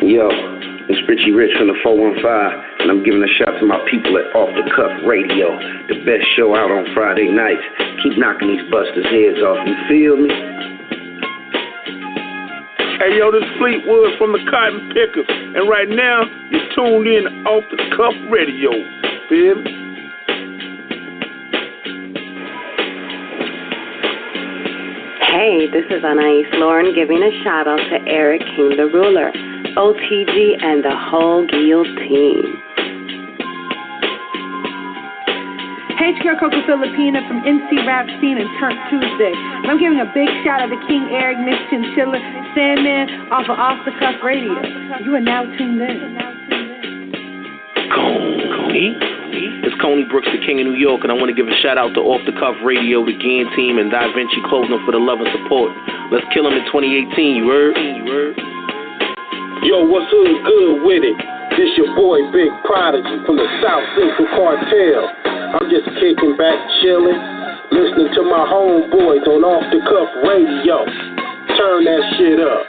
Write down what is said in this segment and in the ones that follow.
Yo, it's Richie Rich from the 415, and I'm giving a shout to my people at Off the Cuff Radio, the best show out on Friday nights. Keep knocking these busters' heads off, you feel me? Hey yo, this Fleetwood from the Cotton Pickers, and right now you're tuned in to Off the Cuff Radio, feel me? Hey, this is Anais Lauren giving a shout out to Eric King the Ruler, OTG, and the whole Gil team. Hey, it's your Coco Filipina from NC Rap Scene and Turn Tuesday. And I'm giving a big shout out to King Eric, Miss Chinchilla, Sandman, off of Off the Cuff Radio. You are now tuned in. Coney? It's Coney Brooks, the King of New York, and I want to give a shout out to Off the Cuff Radio, the Gin team, and Da Vinci Clothing for the love and support. Let's kill them in 2018, you heard? Yo, what's good with it? This your boy Big Prodigy from the South Central Cartel. I'm just kicking back, chilling, listening to my homeboys on Off the Cuff Radio. Turn that shit up.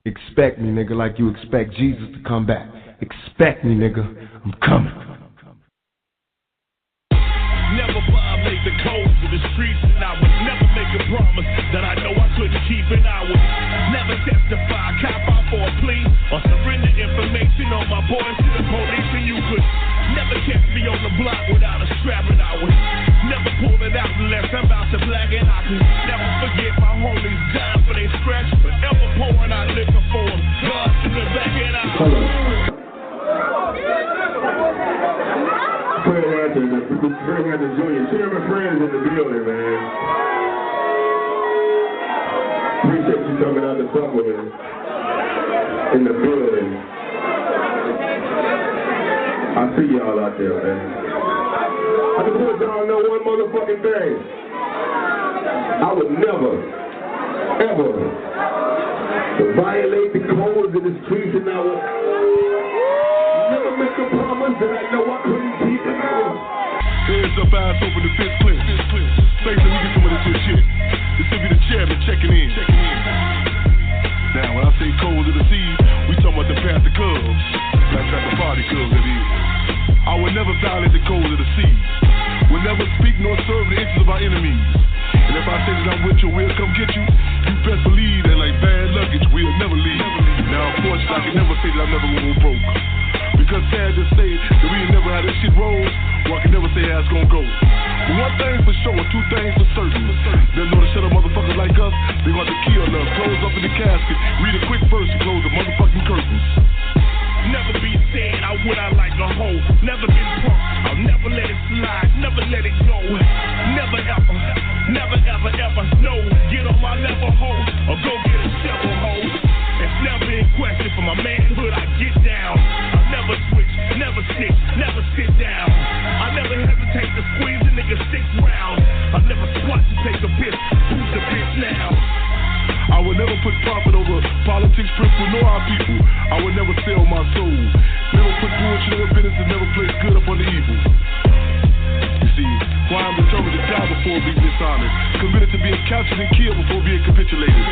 Expect me, nigga, like you expect Jesus to come back. Expect me, nigga. I'm coming. Never violate the codes of the streets, and I would never make a promise that I know I couldn't keep, and I would never testify, cop out for a plea, or surrender information on my boys to the police, and you could never catch me on the block without a strap, and I would never pull it out unless I'm about to black, and I could never forget my homies dying for they scratch, forever pouring out liquor for them, God to the back, and I Fred Hampton Jr. Chairman Fred is in the building, man. Appreciate you coming out to supper, man. In the building. I see y'all out there, man. I just want y'all to know one motherfucking thing. I would never, ever violate the codes of the streets, and I would never make a promise that I know I couldn't keep it out. Hands up, eyes open, the fist clear. Say so we get some of this good shit. This will be the chairman checking in. Now, when I say codes of the seas, we talking about the Panther Cubs. Black Panther Party Cubs, that is. I would never violate the codes of the seas. Will never speak nor serve the interests of our enemies. And if I say that I'm with you, we'll come get you. You best believe that like bad luggage, we'll never leave. Now, unfortunately, I can never say that I'm never gonna go broke. Because sad to say that we ain't never had this shit roll, or I can never say how it's gonna go. But one thing for sure, two things for certain. There's no to shut up motherfuckers like us, they want to kill us. Close up in the casket, read a quick verse and close the motherfucking curtains. Never be sad, I would I like a hoe. Never been punk, I'll never let it slide, never let it go. Never ever, never ever ever, no. Get on my level hoe, or go get a shovel hoe. It's never in question for my manhood, I get down. I never switch, never snitch, never sit down. I never hesitate to squeeze a nigga 6 rounds. I never squat to take a piss, who's the bitch now? I would never put profit over politics, principle, nor our people. I would never sell my soul. Never put bullshit in the business and never place good upon the evil. You see, why I'm determined to die before being dishonored, committed to being captured and killed before being capitulated.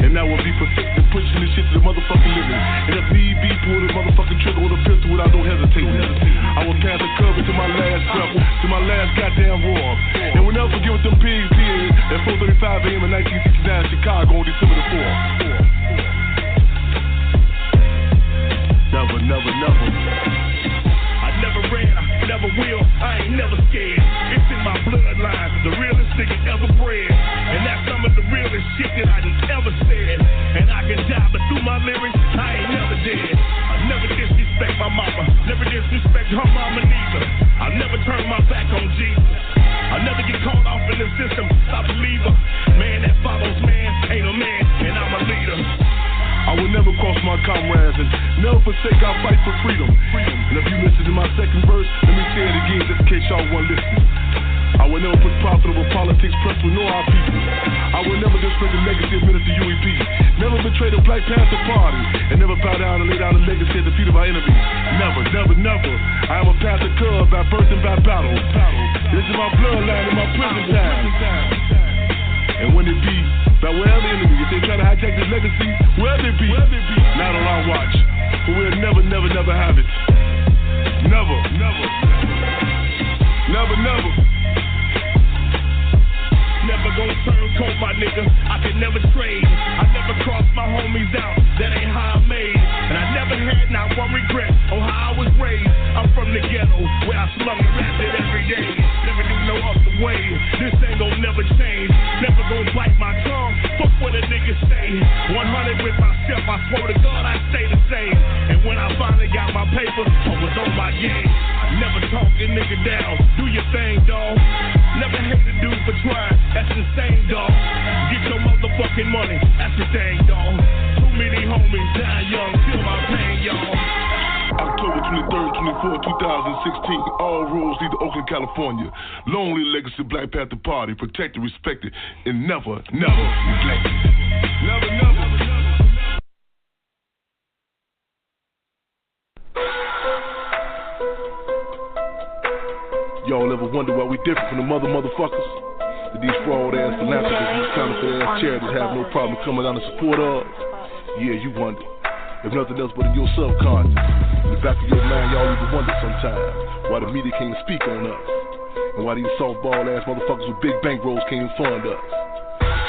And that will be persistent, pushing this shit to the motherfucking living. And if need be, pull the motherfucking trigger or the pistol without no hesitating. I will pass the cover to my last breath, to my last goddamn roar. And we'll never forget what them pigs did at 4:35 a.m. in 1969 Chicago on December the 4th. Never, never, never. I never ran, I never will, I ain't never scared. It's in my bloodline, the realest nigga ever bred. And that's some of the realest shit that I ever said. And I can die, but through my lyrics, I ain't never dead. I never disrespect my mama, never disrespect her mama neither. I never turn my back on Jesus. I never get caught off in the system, I believe her. Man that follows man, ain't a man, and I'm a leader. I will never cross my comrades and never forsake our fight for freedom. And if you listen to my second verse, let me say it again just in case y'all weren't listening. I will never put profit over politics, principle, nor our people. I will never disrespect the legacy of Minister UEP. Never betray the Black Panther Party. And never bow down and lay down the legacy at the feet of our enemies. Never, never, never. I am a Panther Cub by birth and by battle. This is my bloodline and my prison time. And when it be by whatever enemy, if they try to legacy, wherever it be. Not on our watch, but we'll never, never, never have it. Never, never, never, never. Never gonna turncoat my nigga, I can never trade. I never cross my homies out, that ain't how I made. And I never had not one regret on how I was raised. I'm from the ghetto, where I slum and rap it every day. Never do no other way, this ain't gon' never change. Never gonna bite my tongue, fuck what a nigga say. 100 with myself, I swear to God I stay the same. And when I finally got my paper, I was on my game. Never talk a nigga down, do your thing, dawg. Never hate a dude for trying, that's insane, dawg. Get your motherfucking money, that's the thing, dawg. Too many homies dying young, feel my pain, y'all. October 23rd, 24th, 2016. All roads lead to Oakland, California. Lonely legacy Black Panther Party, protected, respected, and never, never neglected. Never, never. Y'all ever wonder why we different from the motherfuckers? That these fraud ass philanthropists, these counterfeit ass charities have no problem coming down to support us? Yeah, you wonder. If nothing else but in your subconscious, in the back of your mind, y'all even wonder sometimes why the media can't speak on us, and why these softball ass motherfuckers with big bankrolls can't fund us.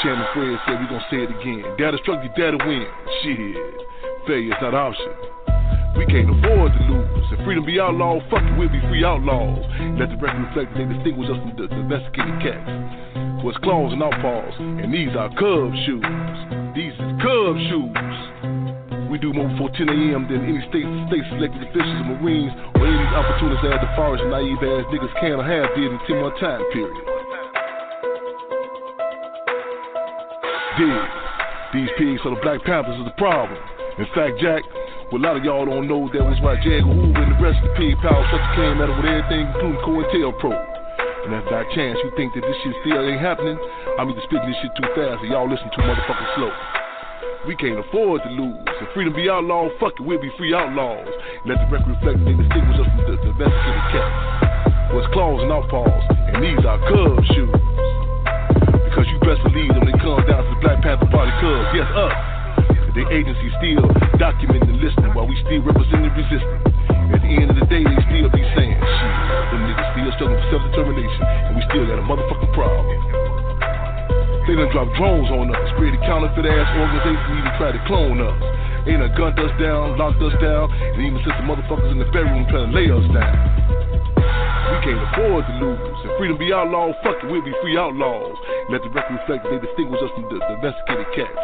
Chairman Fred said we gon' say it again. Dare to struggle, dare to win. Shit, failure's not an option. We can't afford to lose. If freedom be outlawed, fuck it, we'll be free outlaws. Let the record reflect that they distinguish us from the domesticated cats. What's claws and outpaws, and these are Cub shoes. These is Cub shoes. We do more before 10 a.m. than any state selected officials and Marines or any opportunists as the forest and naive ass niggas can or have did in a 10-month time period. These pigs are the Black Panthers is the problem. In fact, Jack, what a lot of y'all don't know that was why J.Edgar Hoover and the rest of the pig power such came at it with everything, including COINTELPRO. And if by chance you think that this shit still ain't happening, I'm either spitting this shit too fast or y'all listen too motherfucking slow. We can't afford to lose. If freedom be outlawed, fuck it, we'll be free outlaws. Let the record reflect that they distinguish us from the domesticated cats. What's claws and outpaws, and these are Cub shoes. Because you best believe when it comes down to the Black Panther Party Cubs, yes, us. The agency still documenting and listening while we still representing resistance. At the end of the day, they still be saying, shit, them niggas still struggling for self-determination, and we still got a motherfucking problem. They done dropped drones on us, created counterfeit-ass organizations and even tried to clone us. They done gunned us down, locked us down, and even sent some motherfuckers in the bedroom trying to lay us down. We can't afford to lose. If freedom be outlawed, fuck it, we'll be free outlaws. Let the record reflect that they distinguish us from the domesticated cats.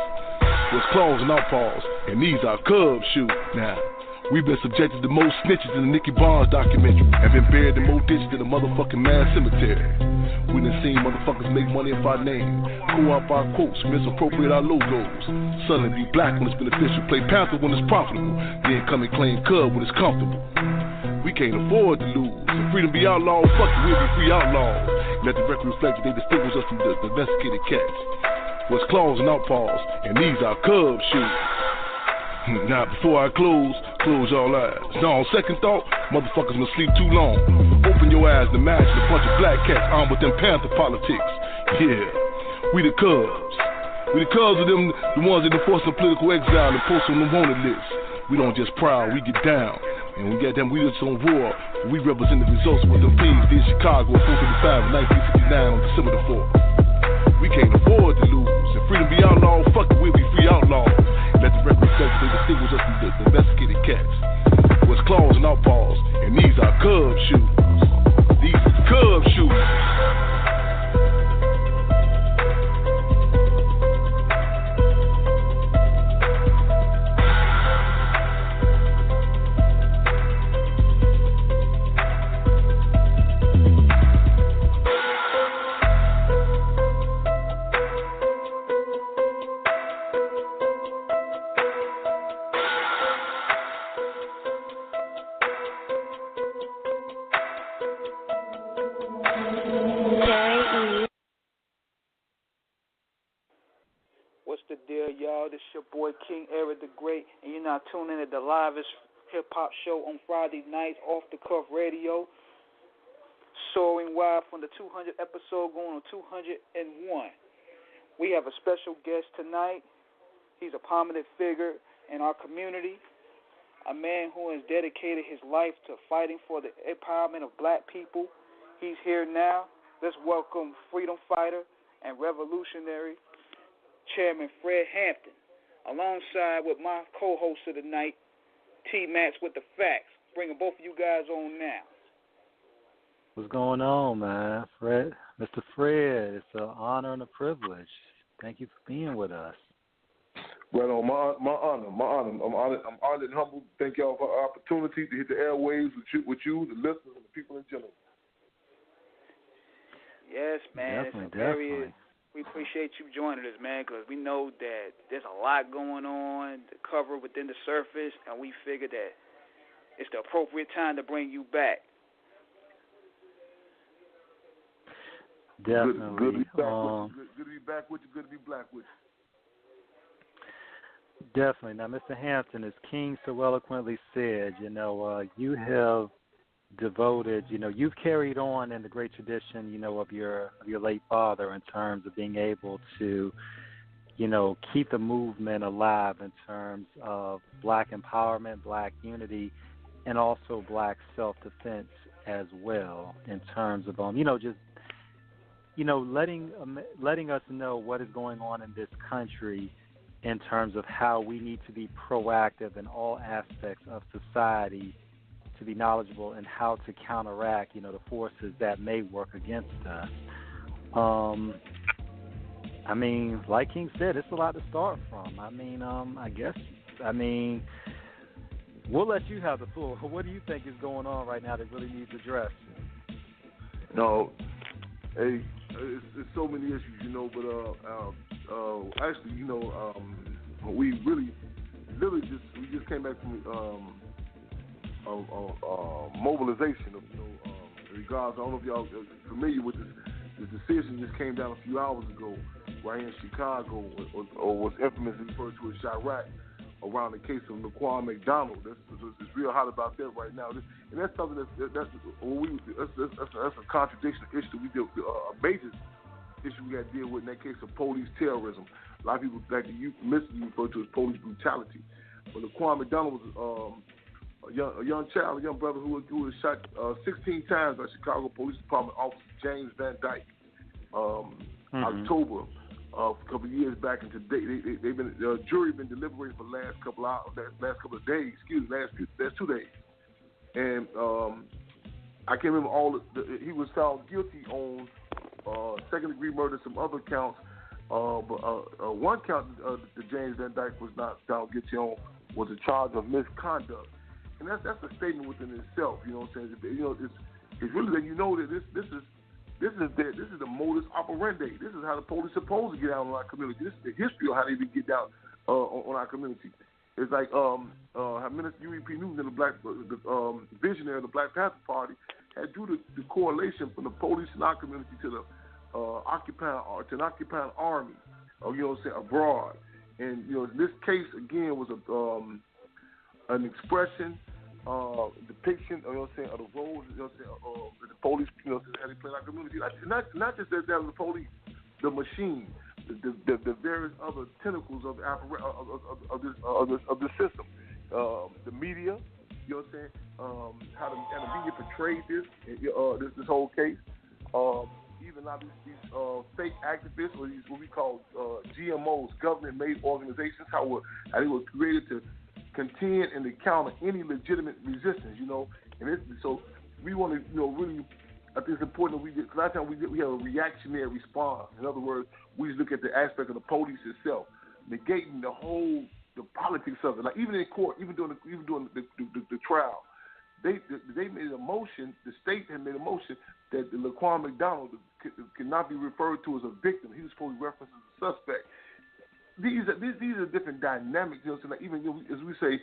What's claws and outpaws, and these are Cub shoes. Now, we've been subjected to most snitches in the Nicky Barnes documentary and been buried in more ditches than a motherfucking mass cemetery. We done seen motherfuckers make money off our name, co-op our quotes, misappropriate our logos. Suddenly be black when it's beneficial, play Panther when it's profitable, then come and claim Cub when it's comfortable. We can't afford to lose. If freedom be outlawed, fuck it, we'll be free outlaws. Let the record reflect that they distinguish us from the domesticated cats. What's claws and outpaws, and these are Cub shoes. Now before I close y'all eyes. Now on second thought, motherfuckers must sleep too long. Open your eyes to imagine a bunch of black cats armed with them Panther politics. Yeah, we the Cubs. We the Cubs of them, the ones that enforce some political exile and post on the wanted list. We don't just prowl, we get down. And we got them, we just on war. We represent the results of what them pigs did in Chicago on 435 in 1959 on December the 4th. We can't afford to lose. If freedom be outlawed, fuck it, we'll be free outlaws. Let the record reflect that they distinguish us from the domesticated cats. What's claws and outpaws, and these are Cub shoes. These are Cub shoes. The deal, y'all. This your boy King Eric the Great, and you're now tuning in to the livest hip-hop show on Friday nights, Off the Cuff Radio, soaring wide from the 200 episode going on 201. We have a special guest tonight. He's a prominent figure in our community, a man who has dedicated his life to fighting for the empowerment of black people. He's here now. Let's welcome freedom fighter and revolutionary Chairman Fred Hampton, alongside with my co-host of the night, T-Max with the facts. Bringing both of you guys on now. What's going on, man? Fred, Mr. Fred, it's an honor and a privilege. Thank you for being with us. Well, my honor. I'm honored and humbled. Thank y'all for the opportunity to hit the airwaves with you, the listeners, and the people in general. Yes, man. Definitely. We appreciate you joining us, man, because we know that there's a lot going on to cover within the surface, and we figured that it's the appropriate time to bring you back. Definitely. Good to be back. Good to be back with you. Good to be black with you. Definitely. Now, Mr. Hampton, as King so eloquently said, you have devoted, you've carried on in the great tradition, of your late father in terms of being able to, keep the movement alive in terms of black empowerment, black unity, and also black self-defense as well in terms of, just letting us know what is going on in this country in terms of how we need to be proactive in all aspects of society to be knowledgeable and how to counteract, the forces that may work against us. Like King said, it's a lot to start from. We'll let you have the floor. What do you think is going on right now that really needs addressed? No, hey, it's so many issues, but actually, we just came back from mobilization of, in regards. I don't know if y'all are familiar with this. The decision just came down a few hours ago, right here in Chicago, or was infamously referred to as Chirac, around the case of Laquan McDonald. It's real hot about that right now, and that's something that's a contradiction issue. We deal a major issue we got to deal with in that case of police terrorism. A lot of people back to you refer to as police brutality. But Laquan McDonald was a young child, a young brother who was shot 16 times by Chicago Police Department officer James Van Dyke. October a couple of years back, and today they've been jury been deliberating for the last couple of days. Last 2 days, and I can't remember he was found guilty on second-degree murder, some other counts, but one count that James Van Dyke was not found guilty on was a charge of misconduct, and that's a statement within itself. You know what I'm saying? It's really that that this is the modus operandi. This is how the police are supposed to get out on our community. This is the history of how they get down on our community. It's like how Minister U.E.P. Newton, the visionary of the Black Panther Party, had drew the correlation from the police in our community to the an occupying army, abroad. And this case again was an expression, depiction, of the roles, of the police, how they play in our community. Not just that was the police, the machine, the various other tentacles of the system, the media. How the media portrayed this whole case. Even now these fake activists, or these what we call GMOs, government-made organizations, how they were created to contend and to counter any legitimate resistance, And so we want to, really, I think it's important that a lot of times we have a reactionary response. In other words, we just look at the aspect of the police itself, negating the politics of it. Like even in court, even during the trial, they made a motion. The state had made a motion that the Laquan McDonald cannot be referred to as a victim. He was supposed to be referenced as a suspect. These are different dynamics. Like even as we say,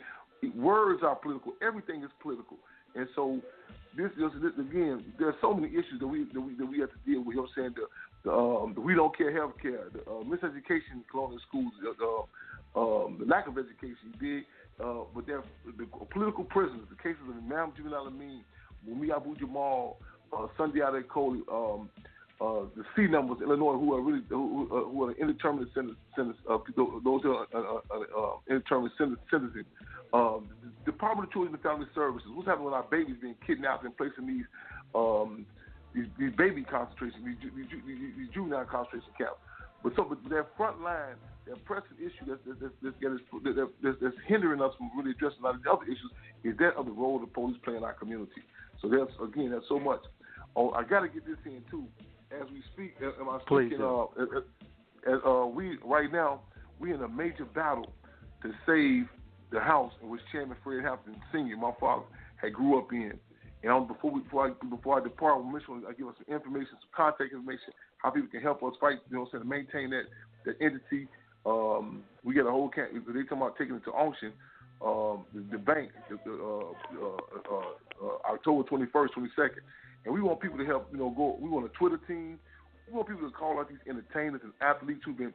words are political. Everything is political, and so this again, there are so many issues that we have to deal with. The we don't care healthcare, the miseducation in colonial schools, the lack of education, but there the political prisoners, the cases of Imam Juvenal Amin, Mumi Abu Jamal, Sunday Adekoli, the C numbers in Illinois who are really who are indeterminate sentences, those who are indeterminate sentencing. The Department of Children and Family Services. What's happening with our babies being kidnapped and placed in these baby concentration, these juvenile concentration camps? But their front line, their pressing issue that's hindering us from really addressing a lot of the other issues is that of the role the police play in our community. So that's so much. Oh, I got to get this in too. As we speak, am I speaking? We right now we in a major battle to save the house in which Chairman Fred Hampton Jr, my father, had grew up in. And before I depart, I give us some information, some contact information, how people can help us fight, to maintain that entity. We got a whole camp. They talking about taking it to auction. The bank, October 21st, 22nd. And we want people to help, go. We want a Twitter team. We want people to call out these entertainers and athletes who've been,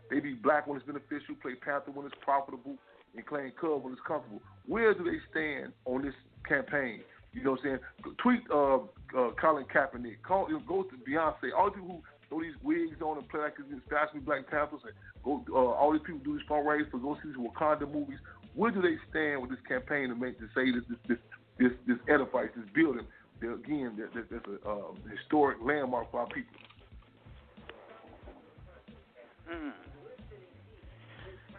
they be black when it's beneficial, play Panther when it's profitable, and claim Cub when it's comfortable. Where do they stand on this campaign? You know what I'm saying? Tweet Colin Kaepernick. Go to Beyonce. All the people who throw these wigs on and play like it's fashionable Black Panthers, and go. All these people do these fundraisers for go see these Wakanda movies. Where do they stand with this campaign to say this edifice, this building? Again, that's a historic landmark for our people.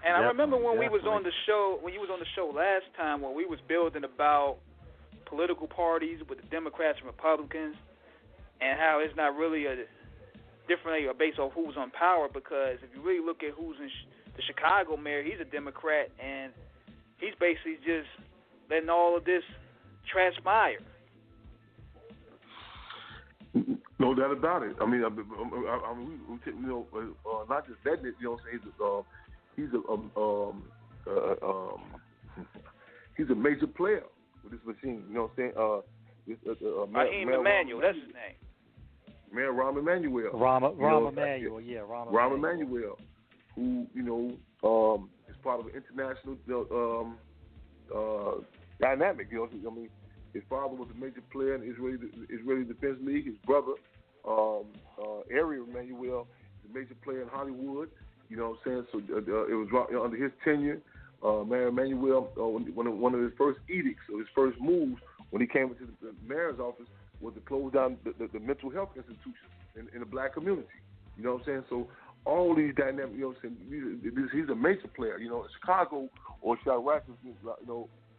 And I remember when we was on the show, when you was on the show last time, when we was building about political parties with the Democrats and Republicans, and how it's not really based off who's on power, because if you really look at who's in the Chicago mayor, he's a Democrat, and he's basically just letting all of this transpire. No doubt about it. I mean, not just that. He's a major player with this machine. You know what I'm saying? Rahm Emanuel, that's his name. Mayor Rahm Emanuel. Rahm Emanuel, yeah, Rahm Emanuel, who is part of an international dynamic. I mean. His father was a major player in the Israeli Defense League. His brother, Ariel Emanuel, is a major player in Hollywood. You know what I'm saying? So it was under his tenure. Mayor Emanuel, one of his first edicts, or his first moves when he came into the mayor's office, was to close down the mental health institutions in the black community. You know what I'm saying? So all these dynamics, you know what I'm saying? He's a major player. Chicago or Chirac is,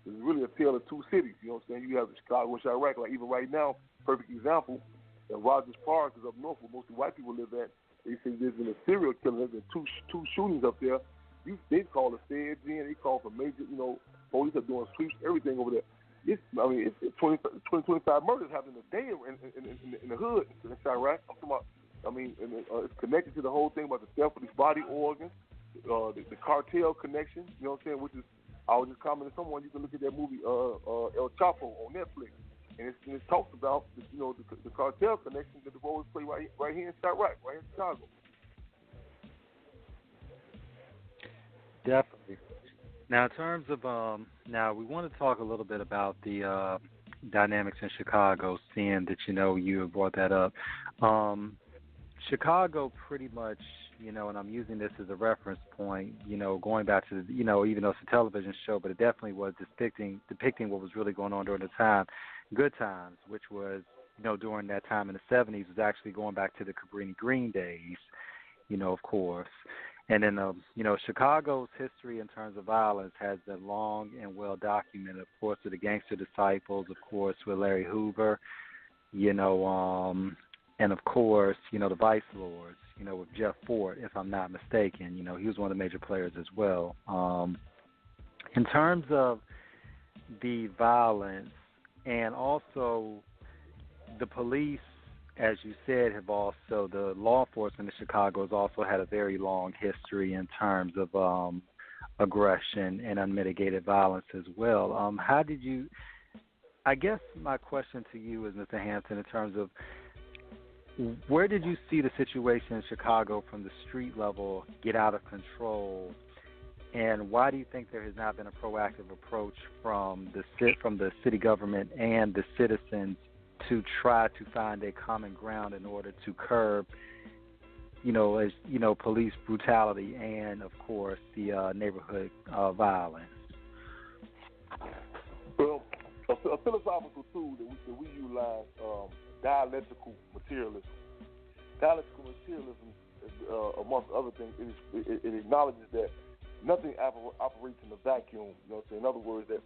it's really a tale of two cities. You know what I'm saying? You have Chicago and Chirac. Like even right now, perfect example, Rogers Park is up north where most of the white people live at. They say there's been a serial killer. There's been two shootings up there. They call the feds in. They call for major, police are doing sweeps, everything over there. It's 25 murders happening a day in the hood in Chirac. I'm talking about, it's connected to the whole thing about the theft of these body organs, the cartel connection, you know what I'm saying, which is, I was just commenting to someone, you can look at that movie El Chapo on Netflix, and it talks about the cartel connection that the roles play right here in Chirac, right in Chicago. Definitely. Now, in terms of now we want to talk a little bit about the dynamics in Chicago. Seeing that you brought that up, Chicago pretty much. And I'm using this as a reference point, going back to, even though it's a television show, but it definitely was depicting what was really going on during the time, good times, which was, during that time in the 70s, was actually going back to the Cabrini Green days, of course. And then, Chicago's history in terms of violence has been long and well documented, of course, with the Gangster Disciples, of course, with Larry Hoover, and of course, the Vice Lords. With Jeff Ford, if I'm not mistaken. He was one of the major players as well. In terms of the violence and also the police, as you said, the law enforcement in Chicago has also had a very long history in terms of aggression and unmitigated violence as well. I guess my question to you is, Mr. Hampton, in terms of where did you see the situation in Chicago from the street level get out of control, and why do you think there has not been a proactive approach from the city government and the citizens to try to find a common ground in order to curb, police brutality and, of course, the neighborhood violence? Well, a philosophical tool that we utilize, dialectical materialism. Dialectical materialism, amongst other things, it acknowledges that nothing operates in a vacuum. You know what I'm saying? In other words, that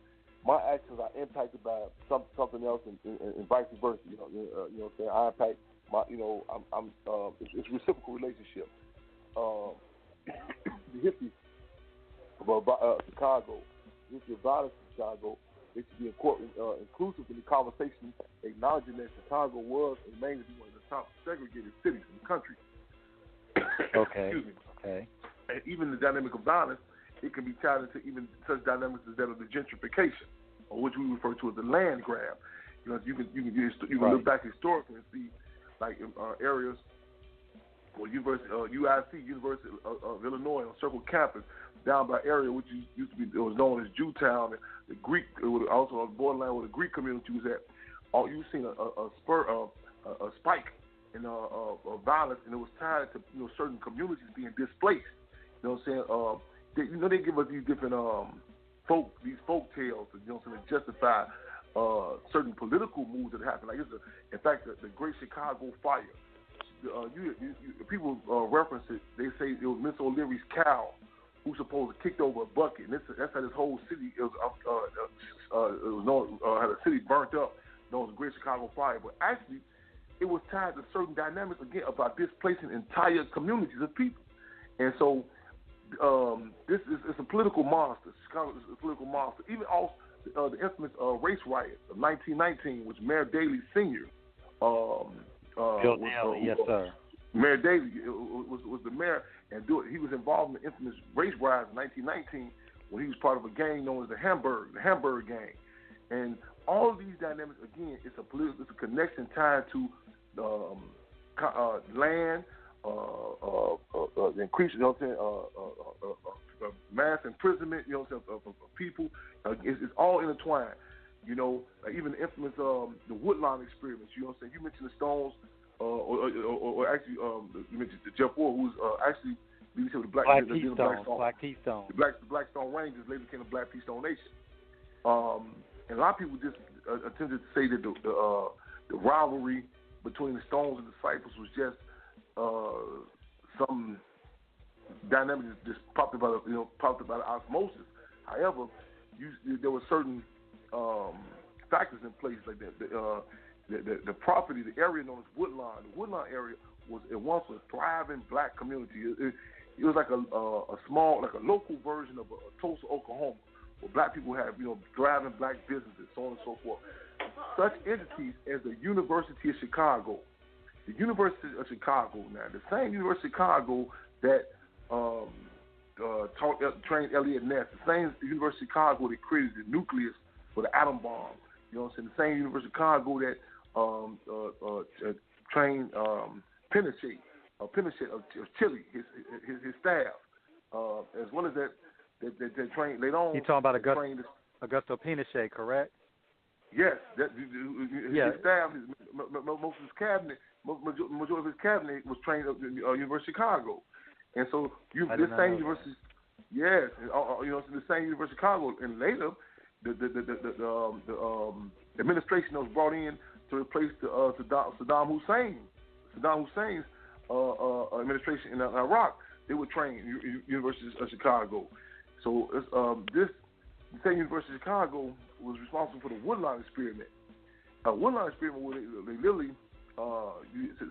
my actions are impacted by something else, and vice versa. You know what I'm saying? I impact my, it's a reciprocal relationship. The history of Chicago, the history of violence in Chicago, it should be inclusive in the conversation, acknowledging that Chicago was and remains one of the top segregated cities in the country. Okay. Excuse me. Okay. And even the dynamic of violence, it can be tied into even such dynamics as that of the gentrification, or which we refer to as the land grab. You can look back historically and see, like areas where UIC, University of Illinois, on Circle Campus, down by area which used to be, it was known as Jewtown, the Greek, also on the borderline where the Greek community was at. You've seen a spike in violence, and it was tied to certain communities being displaced. You know what I'm saying? They give us these different folk tales, to justify certain political moves that happen. Like in fact, the Great Chicago Fire. People reference it. They say it was Miss O'Leary's cow who supposed to kicked over a bucket. And that's how this whole city was known. How the city burnt up, known as the Great Chicago Fire. But actually, it was tied to certain dynamics again about displacing entire communities of people. And so it's a political monster. Chicago is a political monster. Even also the infamous race riot of 1919, which Mayor Daley Sr. Bill Daley, yes, sir. Mayor Daley was the mayor, and he was involved in the infamous race riot in 1919 when he was part of a gang known as the Hamburg Gang. And all of these dynamics, again, it's a connection tied to land, increase, mass imprisonment, of people. It's all intertwined. Even the infamous the Woodlawn experiments. You mentioned the Stones, or actually you mentioned Jeff Ward, who's actually the Black Keystone. The Black Stone Rangers later became the Black Keystone Nation. And a lot of people just attempted to say that the rivalry between the Stones and the Disciples was just some dynamic that just popped about osmosis. However, there were certain factors in place, like the property, the area known as Woodlawn. The Woodlawn area was at once a thriving black community. It was like a small, like a local version of Tulsa, Oklahoma, where black people have thriving black businesses, so on and so forth. Such entities as the University of Chicago. The University of Chicago, now, the same University of Chicago that trained Elliot Ness, the same University of Chicago that created the nucleus for the atom bomb. The same University of Chicago that trained Pinochet of Chile, his staff, as well as that trained later on. You're talking about Augusto Pinochet, correct? Yes, his staff, most of his cabinet, majority of his cabinet was trained at the University of Chicago, and so this same university, yes, the same University of Chicago, and later the administration that was brought in to replace Saddam Hussein's administration in Iraq, they were trained University of Chicago. So the same University of Chicago was responsible for the Woodlawn experiment. Woodlawn experiment where they literally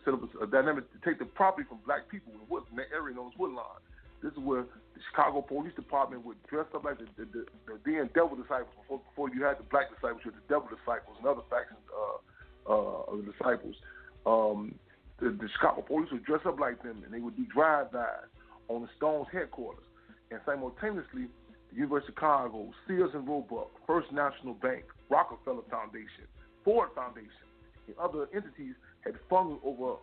set up a dynamic to take the property from black people in that area known as Woodlawn. This is where the Chicago Police Department would dress up like the then devil disciples before you had the black disciples, you had the devil disciples and other factions of the disciples. The Chicago Police would dress up like them, and they would do drive-bys on the Stones headquarters. And simultaneously, the University of Chicago, Sears and Roebuck, First National Bank, Rockefeller Foundation, Ford Foundation, and other entities had funded over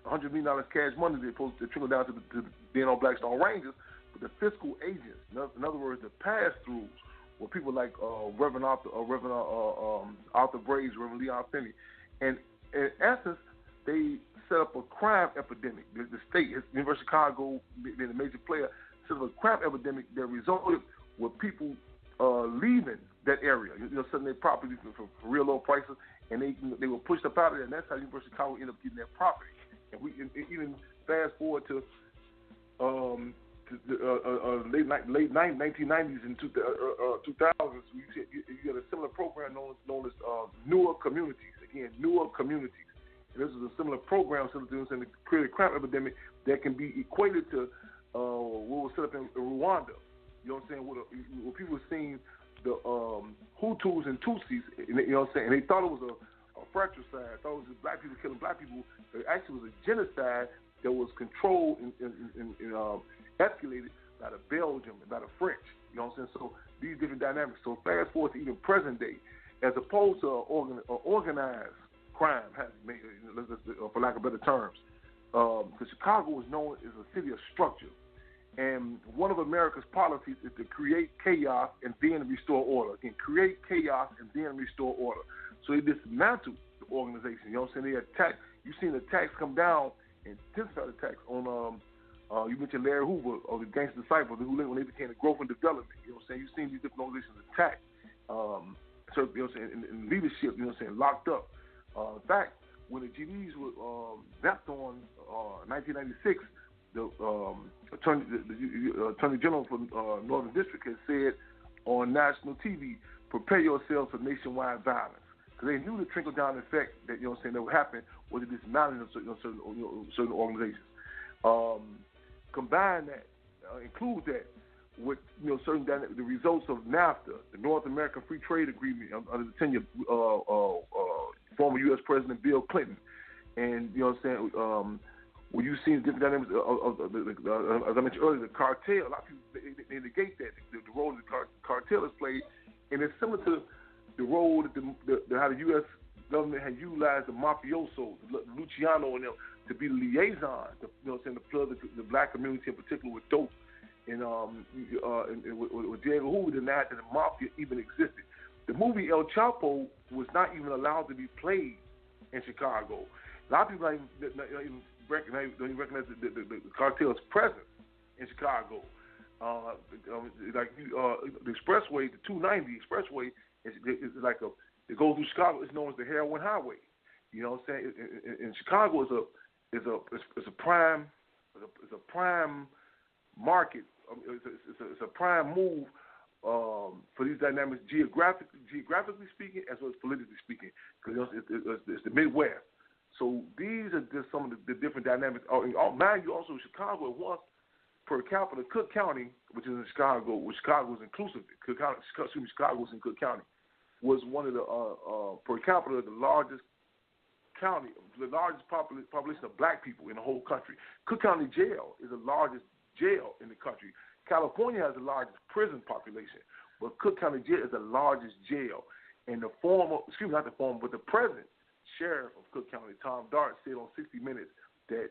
$100 million cash money that supposed to trickle down to the then on Black Stone Rangers, but the fiscal agents, in other words, the pass-throughs, were people like Reverend Arthur Braves, Reverend Leon Finney, And in essence, they set up a crime epidemic. The state, University of Chicago, being a major player, set up a crime epidemic that resulted with people leaving that area, selling their property for real low prices, and they were pushed up out of there, and that's how University of Chicago ended up getting that property. And we even fast forward to late 1990s and 2000s, you got a similar program known as newer communities. Again, newer communities. And this is a similar program to create a crime epidemic that can be equated to what was set up in Rwanda. You know what I'm saying? Where people were seeing the Hutus and Tutsis, you know what I'm saying? And they thought it was a fratricide. Thought it was black people killing black people. It actually was a genocide that was controlled and escalated by the Belgium and by the French. You know what I'm saying? So these different dynamics. So fast forward to even present day, as opposed to organized crime, for lack of better terms, because Chicago is known as a city of structure. And one of America's policies is to create chaos and then restore order. Again, create chaos and then restore order. So they dismantled the organization. You know what I'm saying? They attack. You've seen attacks come down, intensified attacks on. You mentioned Larry Hoover or the Gangster Disciples, when they became the growth and development. You know what I'm saying? You've seen these different organizations attack. So you know what I'm saying? In leadership, you know what I'm saying? Locked up. In fact, when the GDs were left on 1996, the Attorney General for Northern District has said on national TV, prepare yourselves for nationwide violence. Because they knew the trickle-down effect that, you know what I'm saying, that would happen with the dismantling of certain organizations. Combine that, include that with, you know, certain the results of NAFTA, the North American Free Trade Agreement under the tenure of former U.S. President Bill Clinton. And, you know what I'm saying, when you see the different dynamics as I mentioned earlier, the cartel, a lot of people, they negate that, the role that the cartel has played. And it's similar to the role that how the U.S. government had utilized the mafioso, Luciano and them, to be the liaison, you know what I'm saying, to plug the black community in particular with dope. And with Diego Hoover denied that the mafia even existed. The movie El Chapo was not even allowed to be played in Chicago. A lot of people don't even recognize the cartel's presence in Chicago. The expressway, the 290 expressway, is like it goes through Chicago. It's known as the heroin highway. You know what I'm saying? In Chicago, it's a prime market. It's a prime move for these dynamics, geographically speaking, as well as politically speaking, because it's the Midwest. So these are just some of the different dynamics. Mind you, also Chicago at once per capita, Cook County, which is in Chicago, which Chicago is inclusive. Chicago is in Cook County, was one of the per capita the largest county, the largest population of black people in the whole country. Cook County Jail is the largest jail in the country. California has the largest prison population, but Cook County Jail is the largest jail. And the present sheriff of Cook County, Tom Dart, said on 60 Minutes that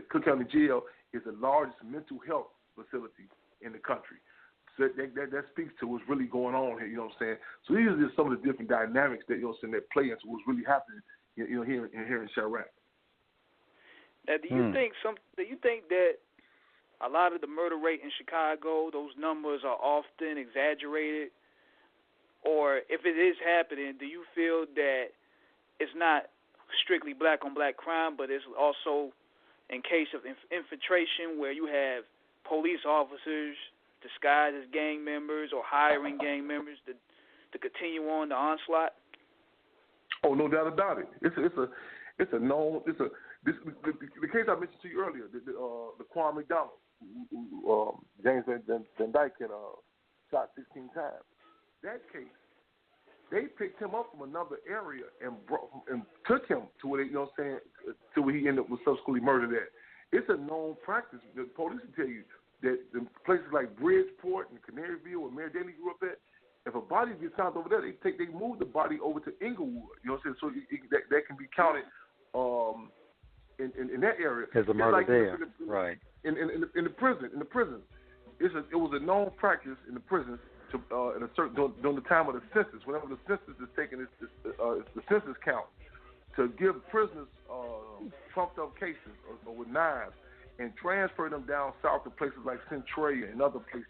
Cook County Jail is the largest mental health facility in the country. So that speaks to what's really going on here, you know what I'm saying? So these are just some of the different dynamics that, you know what I'm saying, that play into what's really happening, you know, here in Chirac. Now, do you think that a lot of the murder rate in Chicago, those numbers are often exaggerated? Or if it is happening, do you feel that it's not strictly black-on-black crime, but it's also in case of infiltration where you have police officers disguised as gang members or hiring gang members to continue on the onslaught? Oh, no doubt about it. The case I mentioned to you earlier, the Quan McDonald, James Van Dyke had shot 16 times. That case, they picked him up from another area and took him to where you know what I'm saying, to where he ended up was subsequently murdered at. It's a known practice. The police will tell you that in places like Bridgeport and Canaryville, where Mayor Daley grew up at, if a body gets found over there, they move the body over to Inglewood. You know what I'm saying? So that can be counted in that area. There's a murder there, right? In the prison, it was a known practice in the prisons at a certain during the time of the census, whenever the census is taken, the census count, to give prisoners trumped up cases or with knives and transfer them down south to places like Centralia and other places.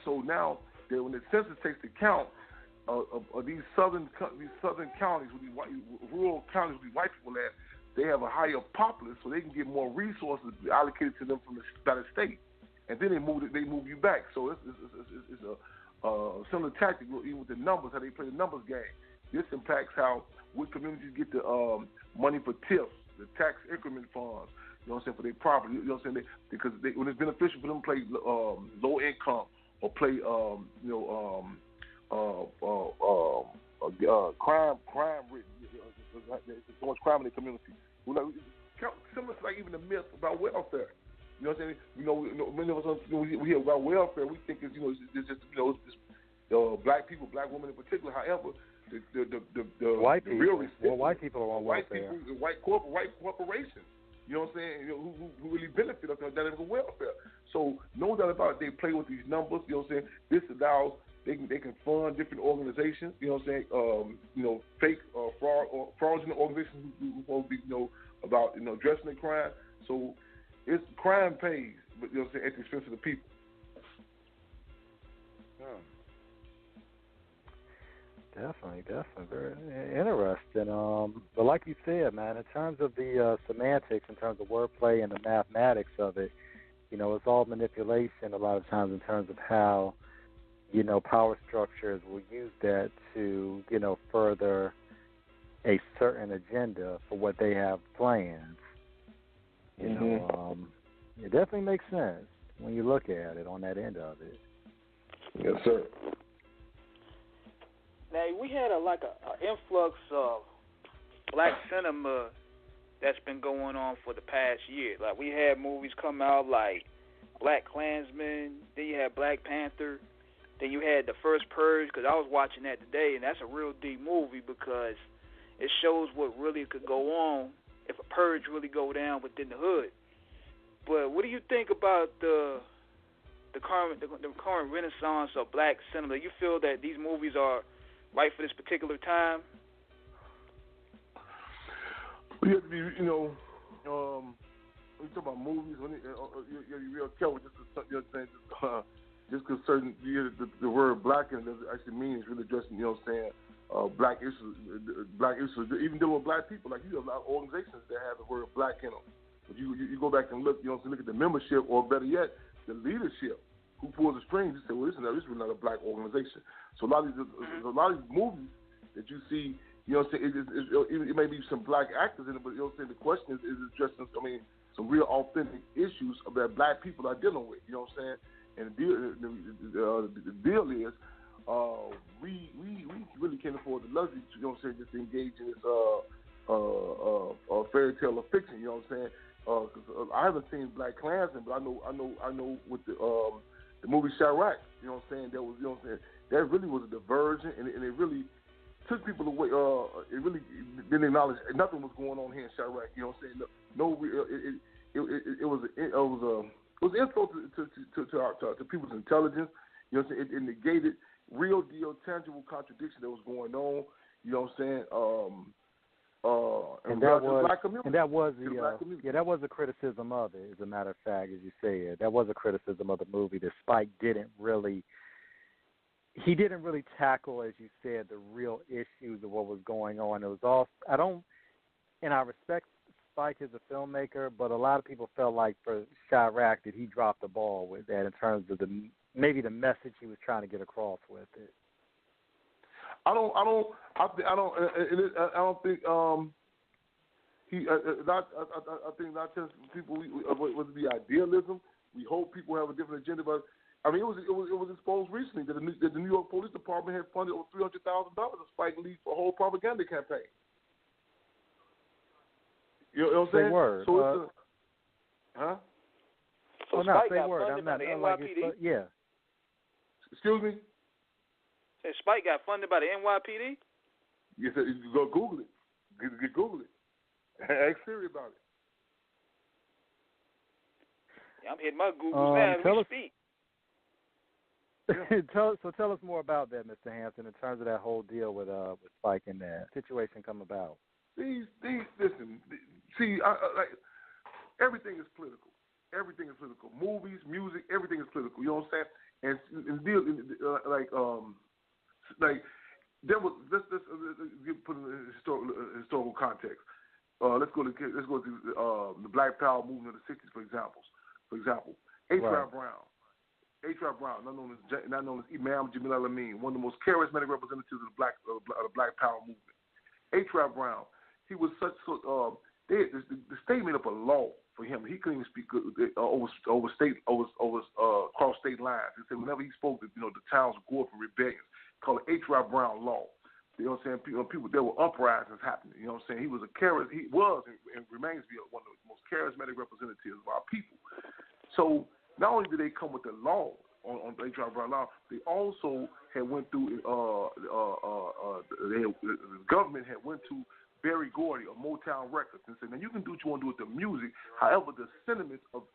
So now that when the census takes the count of these southern counties, with these rural counties with these white people at, they have a higher populace, so they can get more resources allocated to them by the state, and then they move you back. So it's a similar tactic, even with the numbers, how they play the numbers game. This impacts what communities get the money for tips, the tax increment funds, you know what I'm saying, for their property. You know what I'm saying? Because when it's beneficial for them to play low income or play crime rate. There's so much crime in the community. Similar to like even the myth about welfare. You know what I'm saying? Many of us we hear about welfare, we think it's black people, black women in particular. However, the white people. real White people are on welfare. White corporations. You know what I'm saying? Who really benefit off that welfare. So no doubt about it, they play with these numbers. You know what I'm saying? This allows they can fund different organizations. You know what I'm saying? Fake fraudulent organizations who supposed to be about addressing the crime. So it's crime pays, but you know what I'm saying, at the expense of the people. Definitely, very interesting. But like you said, man, in terms of the semantics, in terms of wordplay and the mathematics of it, it's all manipulation a lot of times in terms of how, power structures will use that to, further a certain agenda for what they have planned. It definitely makes sense when you look at it on that end of it. Yes, sir. Now, we had an influx of black cinema that's been going on for the past year. Like, we had movies come out like Black Klansman, then you had Black Panther, then you had the first Purge, because I was watching that today, and that's a real deep movie because it shows what really could go on if a purge really go down within the hood. But what do you think about the current renaissance of black cinema? You feel that these movies are right for this particular time? We have to be, when you talk about movies, you're real careful. Just because the word black in it doesn't actually mean it's really addressing, black issues, even dealing with black people. Like, you have a lot of organizations that have the word black in them. But you go back and look, look at the membership, or better yet, the leadership who pulls the strings. You say, well, this is really not a black organization. So a lot of these movies that you see, it may be some black actors in it, but the question is addressing, some real authentic issues that black people are dealing with. You know what I'm saying? And the deal is, we really can't afford the luxury to, just to engage in this fairy tale of fiction. You know what I'm saying? Cause I haven't seen Black Klansman, but I know with the movie Chirac. You know what I'm saying? That was, that really was a diversion, and it really took people away. It really didn't acknowledge nothing was going on here in Chirac. You know what I'm saying? It was an insult to people's intelligence. You know what I'm saying? It negated real deal, tangible contradiction that was going on. You know what I'm saying? That was a criticism of it. As a matter of fact, as you said, that was a criticism of the movie. That Spike didn't really tackle, as you said, the real issues of what was going on. It was all and I respect Spike as a filmmaker, but a lot of people felt like for Chirac that he dropped the ball with that in terms of maybe the message he was trying to get across with it. I think not just people was the idealism. We hope people have a different agenda, but it was exposed recently that the New York Police Department had funded over $300,000 of Spike Lee for a whole propaganda campaign. You know what I'm saying? Say word. So huh? So no, Spike say got word. funded by the NYPD? Like yeah. Excuse me? Say Spike got funded by the NYPD? Yes, you go Google it. Google it. Ask Siri about it. Yeah, I'm hitting my Googles now as we speak. Tell us more about that, Mr. Hampton, in terms of that whole deal with Spike and that situation come about. Listen. See, like everything is political. Everything is political. Movies, music, everything is political. You know what I'm saying? And deal like there was let's put in a historical context. Let's go to the Black Power movement of the '60s, for example, H.R. Brown, not known as Imam Jamil Al-Amin, one of the most charismatic representatives of the Black Power movement. H.R. Brown, he was the state made up a law for him. He couldn't even speak cross state lines. He said whenever he spoke, the towns would go up in rebellions. Called it H.R. Brown law. You know what I'm saying? People there were uprisings happening. You know what I'm saying? He was and remains to be one of the most charismatic representatives of our people. So not only did they come with the law on the H.R. Brown law, they also had went through the government had went to Berry Gordy of Motown Records and said, now you can do what you want to do with the music. However, the sentiments of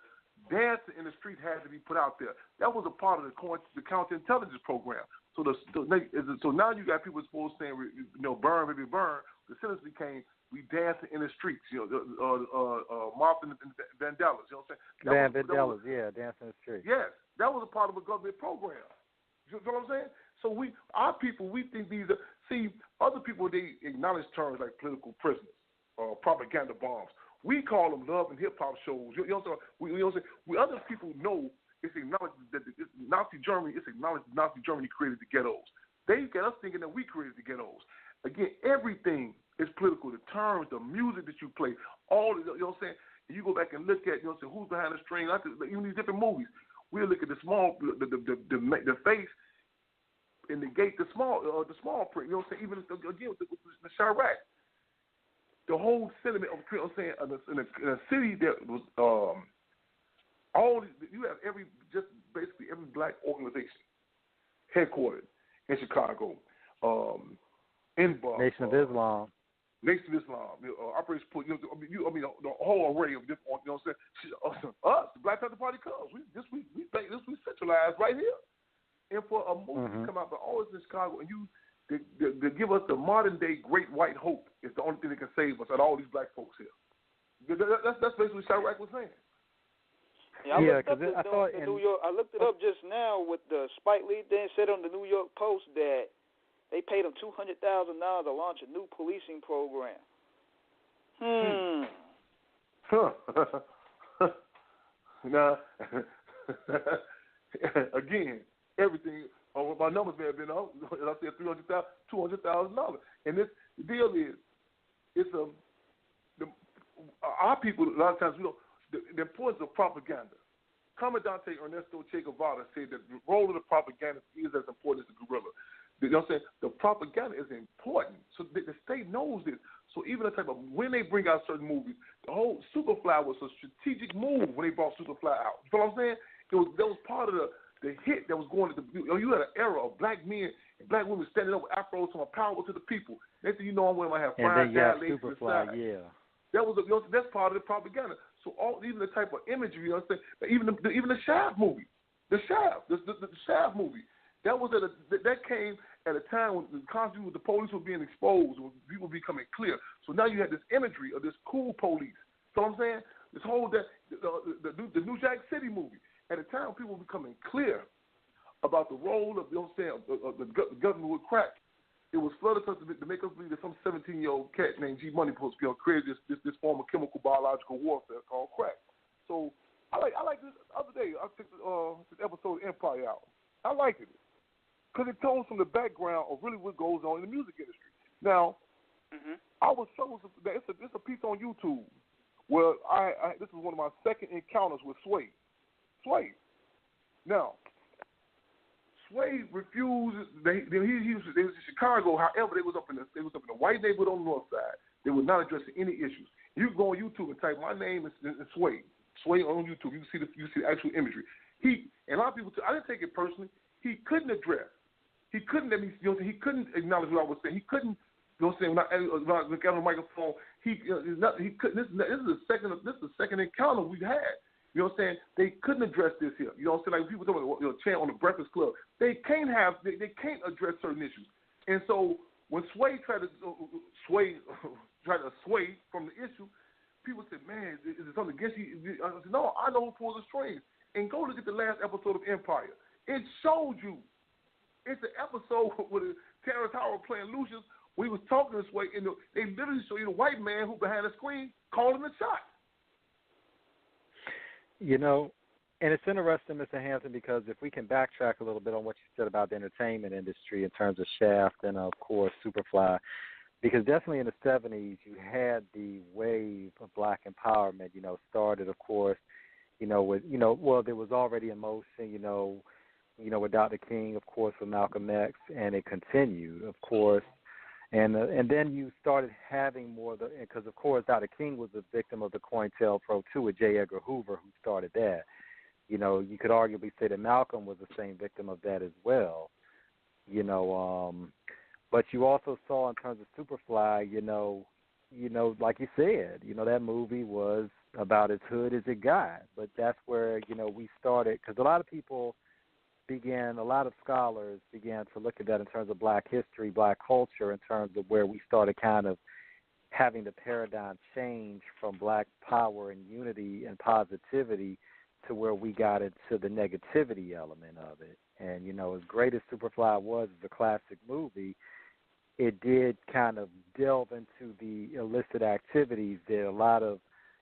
dancing in the street had to be put out there. That was a part of the counterintelligence program. So now you got people supposed saying, burn, baby, burn. The sentence became, we dancing in the streets. Martha and Vandellas. You know what I'm saying? Vandellas, dancing in the streets. Yes, that was a part of a government program. You know what I'm saying? So our people, we think these are. See, other people they acknowledge terms like political prisoners, propaganda bombs. We call them love and hip hop shows. You know what I'm saying? We other people know. It's acknowledged that Nazi Germany created the ghettos. They get us thinking that we created the ghettos. Again, everything is political. The terms, the music that you play, all you know what I'm saying? You go back and look at, who's behind the string, even these different movies. We'll look at the face and negate the small print. You know what I'm saying? Even again with the Chirac. The whole sentiment of, you know what I'm saying, in a city that was you have basically every black organization headquartered in Chicago, in Nation of Islam, Operation Put. The whole array of different. You know what I'm saying? Us, the Black Panther Party comes. We centralized right here, and for a movie to come out, but always in Chicago, and to give us the modern day great white hope is the only thing that can save us. At all these black folks here. That's basically what Chirac was saying. Yeah, I looked it up just now with the Spike Lee thing. Said on the New York Post that they paid him $200,000 to launch a new policing program. Now, again, everything. My numbers may have been off. As I said, $200,000. And the deal is, our people. A lot of times we don't. The importance of propaganda. Commandante Ernesto Che Guevara said that the role of the propaganda is as important as the guerrilla. You know what I'm saying? The propaganda is important. So the state knows this. So even when they bring out certain movies, the whole Superfly was a strategic move when they brought Superfly out. You know what I'm saying? That was part of the hit that was going to you had an era of black men and black women standing up with afros from a power to the people. Next thing you know, I'm going to have fried dad ladies to the side. Yeah. That was that's part of the propaganda. So even the type of imagery, you know what I'm saying? Even the Shaft movie, the Shaft movie, that came at a time when constantly the police were being exposed, when people were becoming clear. So now you had this imagery of this cool police. You know what I'm saying? This whole the New Jack City movie. At a time when people were becoming clear about the role of, you know what I'm saying, of the government with crack. It was flooded to make us believe that some 17-year-old cat named G Money supposed to create this form of chemical biological warfare called crack. So I like this. The other day I took this episode of Empire out. I liked it because it told from the background of really what goes on in the music industry. Now, I was so it's a piece on YouTube where this is one of my second encounters with Sway. Now. Sway refused. He was in Chicago. However, they was up in the white neighborhood on the north side. They were not addressing any issues. You can go on YouTube and type my name is Sway. Sway on YouTube. You see the actual imagery. And a lot of people. I didn't take it personally. He couldn't address. He couldn't let me. He couldn't acknowledge what I was saying. He couldn't. You know what I'm saying? When I look at the microphone, he couldn't. This is the second encounter we've had. You know what I'm saying? They couldn't address this here. You know what I'm saying? Like people talking about chant on the Breakfast Club. They can't address certain issues. And so when Sway tried to sway from the issue, people said, "Man, is it something against you?" I said, "No, I know who pulls the strings." And go look at the last episode of Empire. It showed you. It's an episode with Terrence Howard playing Lucius. We was talking this way, and they literally show you the white man who behind the screen calling the shots. You know, and it's interesting, Mr. Hampton, because if we can backtrack a little bit on what you said about the entertainment industry in terms of Shaft and, of course, Superfly, because definitely in the 70s you had the wave of black empowerment, you know, started, of course, you know, with, you know, well, there was already in motion, you know, with Dr. King, of course, with Malcolm X, and it continued, of course. And then you started having more, because, of course, Dr. King was a victim of the COINTELPRO, too, with J. Edgar Hoover, who started that. You know, you could arguably say that Malcolm was the same victim of that as well. You know, but you also saw in terms of Superfly, you know, like you said, you know, that movie was about as hood as it got. But that's where, you know, we started, because a lot of scholars began to look at that in terms of black history, black culture, in terms of where we started kind of having the paradigm change from black power and unity and positivity to where we got into the negativity element of it. And, you know, as great as Superfly was as a classic movie, it did kind of delve into the illicit activities that a lot of,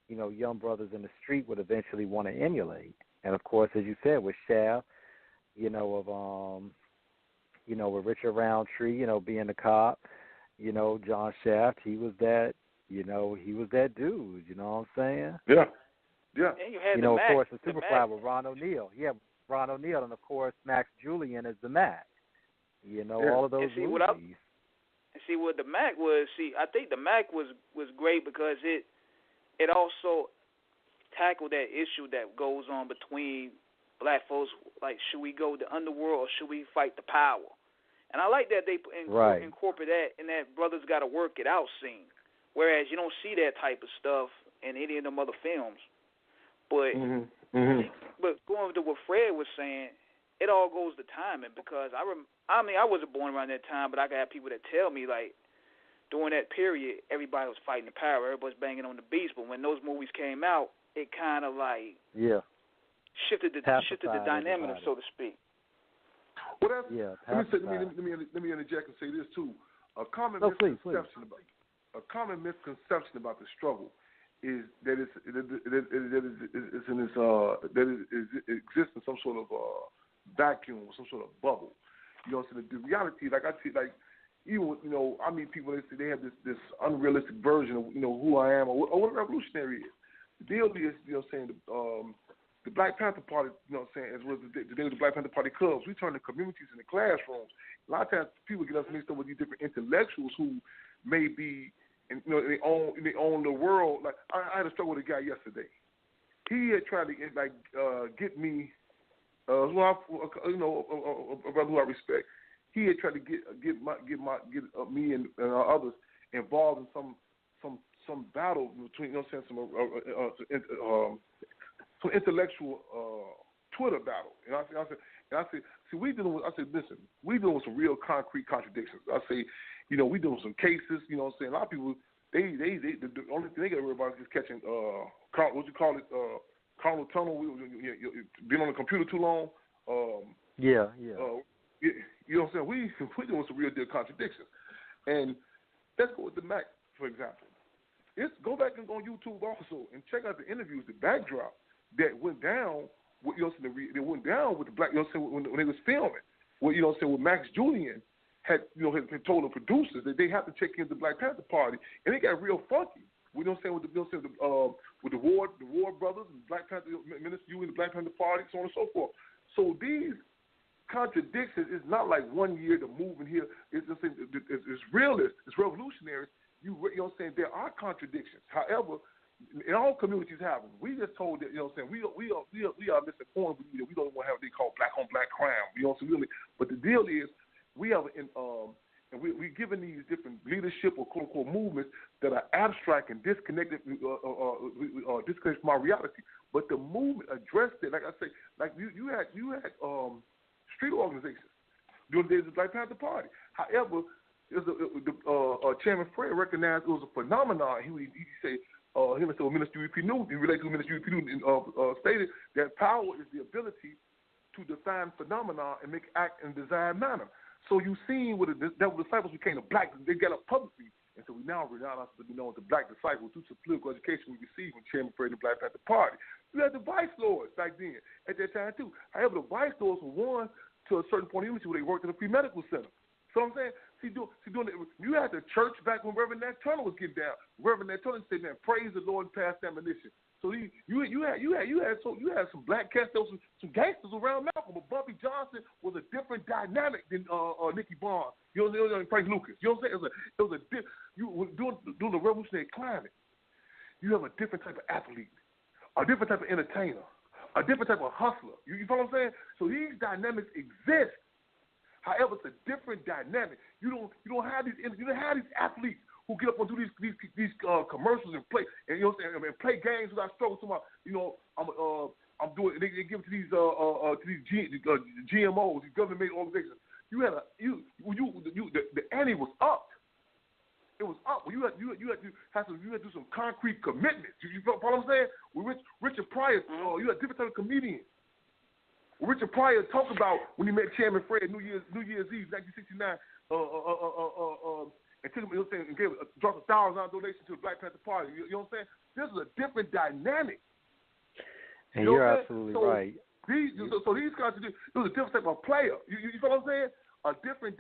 you know, young brothers in the street would eventually want to emulate. And, of course, as you said, with Shaft, you know, with Richard Roundtree, you know, being the cop, you know, John Shaft, he was that dude, you know what I'm saying? Yeah. Yeah. And you know, of course, the Superfly with Ron O'Neal. Yeah, Ron O'Neal, and, of course, Max Julian as the Mac. You know, all of those movies. See, what the Mac was, I think the Mac was great because it also tackled that issue that goes on between black folks, like, should we go the underworld or should we fight the power? And I like that they incorporate that in that brothers got to work it out scene, whereas you don't see that type of stuff in any of them other films. But but going to what Fred was saying, it all goes to timing, because I mean, I wasn't born around that time, but I got people that tell me, like, during that period, everybody was fighting the power, everybody was banging on the beast, but when those movies came out, it kind of like shifted the dynamic, so to speak. Well, let me interject and say this too. A common misconception about the struggle is that it exists in some sort of vacuum, some sort of bubble. You know, so the reality, like I see, like even you know, I meet people, they say they have this unrealistic version of, you know, who I am or what a revolutionary is. The deal is, you know, saying the Black Panther Party, you know what I'm saying, as well as the day of the Black Panther Party clubs, we turn the communities in the classrooms. A lot of times people get us mixed up with these different intellectuals who may be, you know, they own the world. Like I had a struggle with a guy yesterday. He had tried to get me, a brother who I respect. He had tried to get me and others involved in some battle between, you know what I'm saying, some intellectual Twitter battle. And I said, see, we dealing with some real concrete contradictions. I say, you know, we dealing with some cases, you know what I'm saying. A lot of people, the only thing they got to worry about is catching carpal tunnel. Being on the computer too long. You know what I'm saying. We dealing with some real deal contradictions. And let's go with the Mac, for example. Go back and go on YouTube also and check out the interviews, the backdrop that went down. With, you know, they went down with the black. You know, when they was filming, you know, with Max Julian had told the producers that they have to check into the Black Panther Party, and it got real funky. You know what I'm saying, with the Ward brothers, and Black Panther Minister U and the Black Panther Party, so on and so forth. So these contradictions is not like 1 year to move in here. It's realist. It's revolutionary. You know what I'm saying? There are contradictions. However, in all communities have them. We just told that, you know what I'm saying, we are misinformed. We don't want to have what they call black on black crime. You know what I'm saying? But the deal is we have an And we're given these different leadership or quote-unquote movements that are abstract and disconnected, disconnected from our reality. But the movement addressed it. Like I say, like you had street organizations during the days of the Black Panther Party. However, Chairman Fred recognized it was a phenomenon. He said, him and so Minister U.P. Newton, he related to Minister U.P. Newton, stated that power is the ability to define phenomena and make act in a desired manner. So you seen what the disciples became they got up publicly, and so we now renounce to be known as the black disciples due to political education we received from Chairman Fred and the Black Panther Party. You had the vice lords back then at that time too. However, the vice lords were one to a certain point in where they worked at a free medical center. So I'm saying, you had the church back when Reverend Nat Turner was getting down. Reverend Nat Turner said, "Man, praise the Lord and pass ammunition." So you had some black cats, there was some gangsters around Malcolm, but Bumpy Johnson was a different dynamic than Nicky Barnes. You know, Frank Lucas. You know what I'm saying? During the revolutionary climate, you have a different type of athlete, a different type of entertainer, a different type of hustler. You follow what I'm saying? So these dynamics exist. However, it's a different dynamic. You don't have these athletes who get up and do these commercials and play and and play games without struggle. I'm doing. They give it to these GMOs, these government-made organizations. The ante was up. It was up. You had to do some concrete commitments. You follow what I'm saying? With Richard Pryor, you had different type of comedians. Richard Pryor talked about when he met Chairman Fred New Year's Eve, 1969, and took him, and dropped $1,000 donation to the Black Panther Party. You know what I'm saying? This is a different dynamic. And you're absolutely right. These guys, it was a different type of player. You know what I'm saying? A different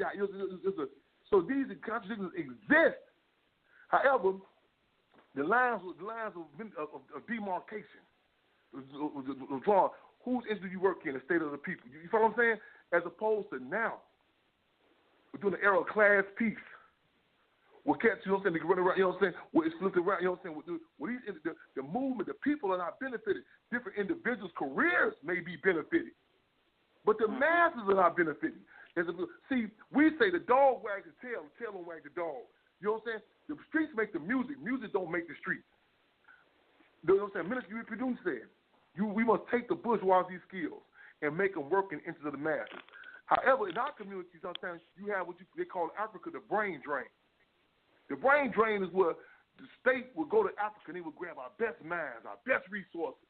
so these contradictions exist. However, the lines of demarcation was drawn. Whose interest do you work in? The state of the people. You follow what I'm saying? As opposed to now, we're doing the era of class peace. We're cats, you know what I'm saying? They run around, you know what I'm saying? Where it's flipped around, you know what I'm saying? The movement, the people are not benefited. Different individuals' careers may be benefited, but the masses are not benefiting. See, we say the dog wags the tail don't wag the dog. You know what I'm saying? The streets make the music. Music don't make the streets. You know what I'm saying? Minister U.P. Newton said, we must take the bourgeoisie skills and make them work in the interest of the masses. However, in our community, sometimes you have what they call in Africa the brain drain. The brain drain is where the state would go to Africa and they would grab our best minds, our best resources,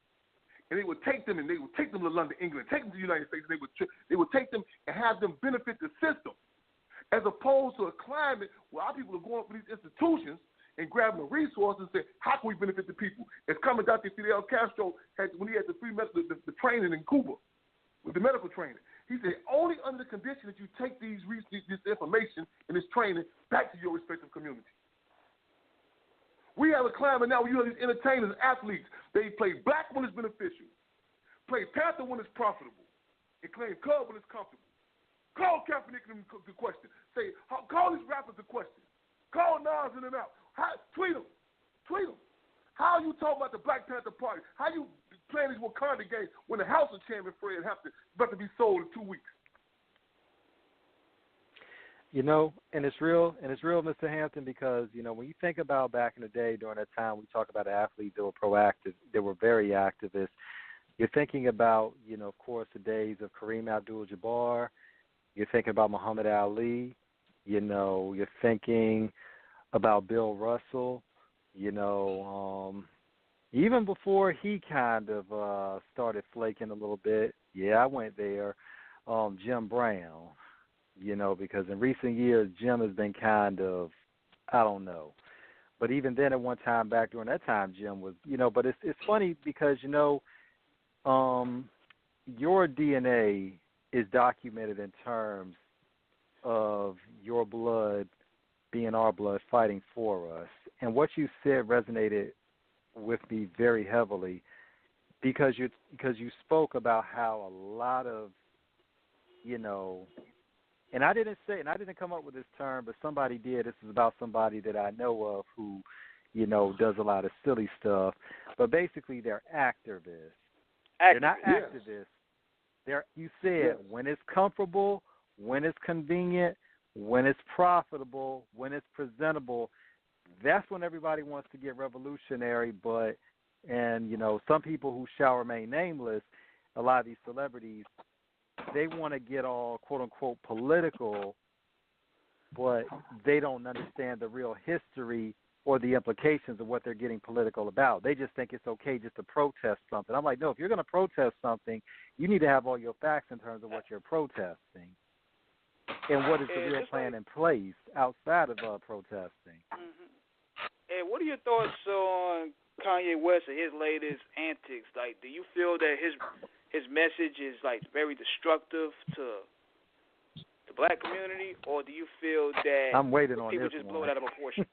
and they would take them to London, England, take them to the United States, and they would take them and have them benefit the system, as opposed to a climate where our people are going for these institutions and grabbing the resources and say, how can we benefit the people? It's coming down to Fidel Castro when he had the training in Cuba, with the medical training. He said, only under the condition that you take this information and this training back to your respective community. We have a climate now where you have these entertainers, athletes. They play black when it's beneficial, play Panther when it's profitable, and claim Cub when it's comfortable. Call Kaepernick the question. Call these rappers the question. Call Nas in and out. Tweet them. How are you talking about the Black Panther Party? How you playing these Wakanda games when the house of Chairman Fred Hampton is about to be sold in 2 weeks? You know, and it's real, Mr. Hampton, because, you know, when you think about back in the day during that time, we talk about athletes that were proactive, they were very activist. You're thinking about, you know, of course, the days of Kareem Abdul-Jabbar. You're thinking about Muhammad Ali. You know, you're thinking about Bill Russell. You know, even before he kind of started flaking a little bit. Yeah, I went there. Jim Brown. You know, because in recent years, Jim has been kind of, I don't know. But even then, at one time back during that time, Jim was, you know, but it's funny because, you know, your DNA is documented in terms of your blood being our blood fighting for us. And what you said resonated with me very heavily because you spoke about how a lot of, you know, and I didn't come up with this term, but somebody did. This is about somebody that I know of who, you know, does a lot of silly stuff. But basically, they're activists. They're not activists. You said when it's comfortable, when it's convenient, when it's profitable, when it's presentable, that's when everybody wants to get revolutionary. But, and, you know, some people who shall remain nameless, a lot of these celebrities, they want to get all, quote-unquote, political, but they don't understand the real history or the implications of what they're getting political about. They just think it's okay just to protest something. I'm like, no, if you're going to protest something, you need to have all your facts in terms of what you're protesting and what is the real plan in place outside of protesting. Mm-hmm. And what are your thoughts on Kanye West and his latest antics? Like, do you feel that his message is, like, very destructive to the black community, or do you feel that I'm waiting on people this just one. blow it out of proportion?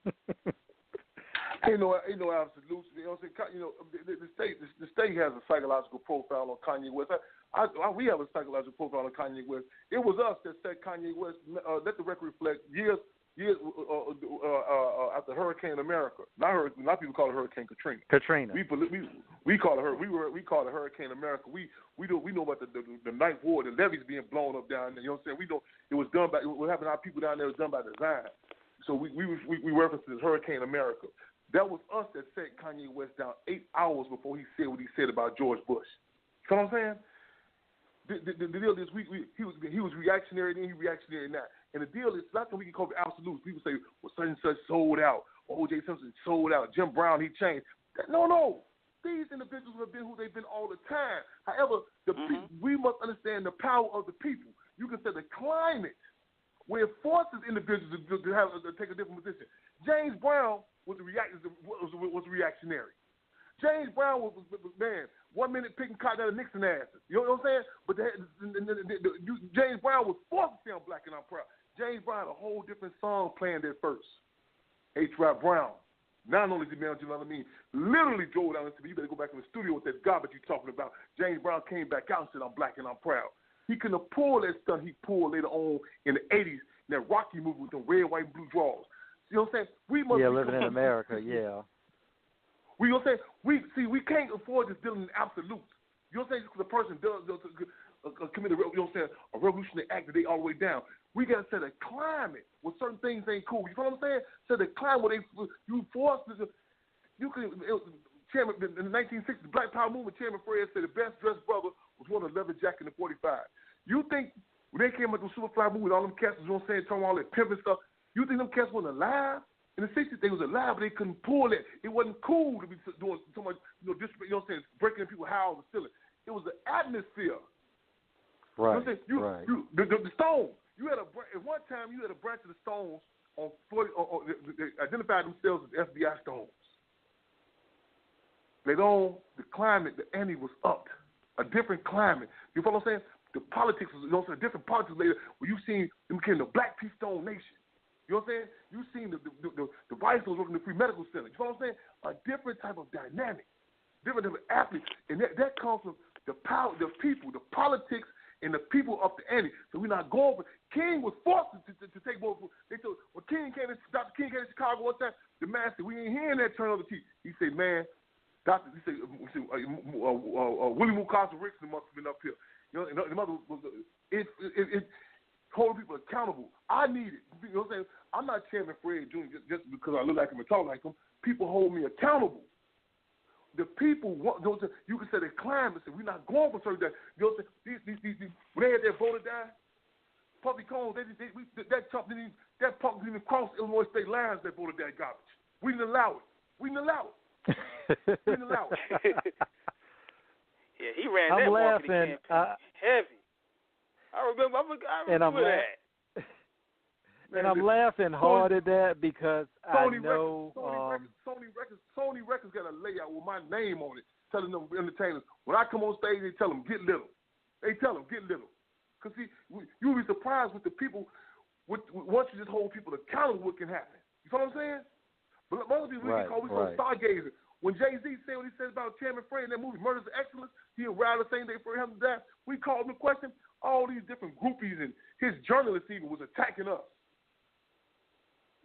Ain't no absolutes. You know what I'm saying? You know, the state has a psychological profile on Kanye West. We have a psychological profile on Kanye West. It was us that said Kanye West. Let the record reflect years after Hurricane America. Not people call it Hurricane Katrina. We call it we call it Hurricane America. We know about the ninth ward, the levees being blown up down there. You know what I'm saying? We know it was done by what happened to our people down there was done by design. So we referenced it as Hurricane America. That was us that set Kanye West down 8 hours before he said what he said about George Bush. You know what I'm saying? The deal is he was reactionary then, he reactionary now. And the deal is not that we can call it absolutes. People say, well, such and such sold out. O.J. Simpson sold out. Jim Brown, he changed. No. These individuals have been who they've been all the time. However, we must understand the power of the people. You can say the climate where it forces individuals to take a different position. James Brown was reactionary. James Brown was 1 minute picking cotton out of Nixon asses. You know what I'm saying? But James Brown was forced to say I'm black and I'm proud. James Brown had a whole different song playing there first. H.R. Brown. Not only did man, you know what I mean, literally drove down and said, you better go back in the studio with that garbage you're talking about. James Brown came back out and said, I'm black and I'm proud. He couldn't have pulled that stunt he pulled later on in the 80s in that Rocky movie with the red, white, and blue drawers. You know what I'm saying? We must living in America, yeah. We gonna say we can't afford this dealing in absolutes. You know what I'm saying? Because a person does commit a revolutionary act that they all the way down. We gotta set a climate where certain things ain't cool. You know what I'm saying? Set a climate where you force Chairman in the 1960s, the Black Power movement. Chairman Fred said the best dressed brother was one of the leather jacket in the 45. You think when they came up with the Superfly movie, all them cats, you know what I'm saying, talking all that pimp and stuff. You think them cats wasn't alive? In the 60s, they was alive, but they couldn't pull it. It wasn't cool to be doing so much, disrespect, you know what I'm saying, breaking people's houses and stealing. It was the atmosphere. Right. You know what I'm saying? The Stones. At one time, you had a branch of the Stones on 40. They identified themselves as FBI Stones. Later on, the climate, the ante was upped. A different climate. You follow what I'm saying? The politics was, you know what I'm saying, different politics later, where you seen them became the Black Peace Stone Nation. You know what I'm saying? You seen the vice was working in the free medical center. You know what I'm saying? A different type of dynamic, different type of athletes, and that comes from the power, the people, the politics, and the people up the ante. So we're not going for. King was forced to take more. They told when Dr. King came to Chicago one time, the man said, "We ain't hearing that turn on the teeth." He said, "Man, Doctor," he said, Willie Mukasa Rickson must have been up here. You know, and the mother was it hold people accountable. I need it. You know what I'm saying? I'm not Chairman Fred Jr. just because I look like him and talk like him. People hold me accountable. The people want, you can say the climate, we're not going for certain that. You know what I'm saying? These when they had their voter die, Puffy Combs, that punk didn't even cross Illinois state lines that voted that garbage. We didn't allow it. We didn't allow it. Yeah, he ran that marketing campaign heavy. I remember that. And I'm laughing hard at that because Sony I know Sony Records got a layout with my name on it, telling them entertainers when I come on stage, they tell them get little. They tell them get little, because see, you'll be surprised with the people. Once you just hold people accountable, what can happen? You know what I'm saying? But most people we call stargazing. When JayZ said what he said about Chairman Fred in that movie, Murders of Excellence, he arrived the same day for him to die. We called him a question. All these different groupies and his journalists even was attacking us.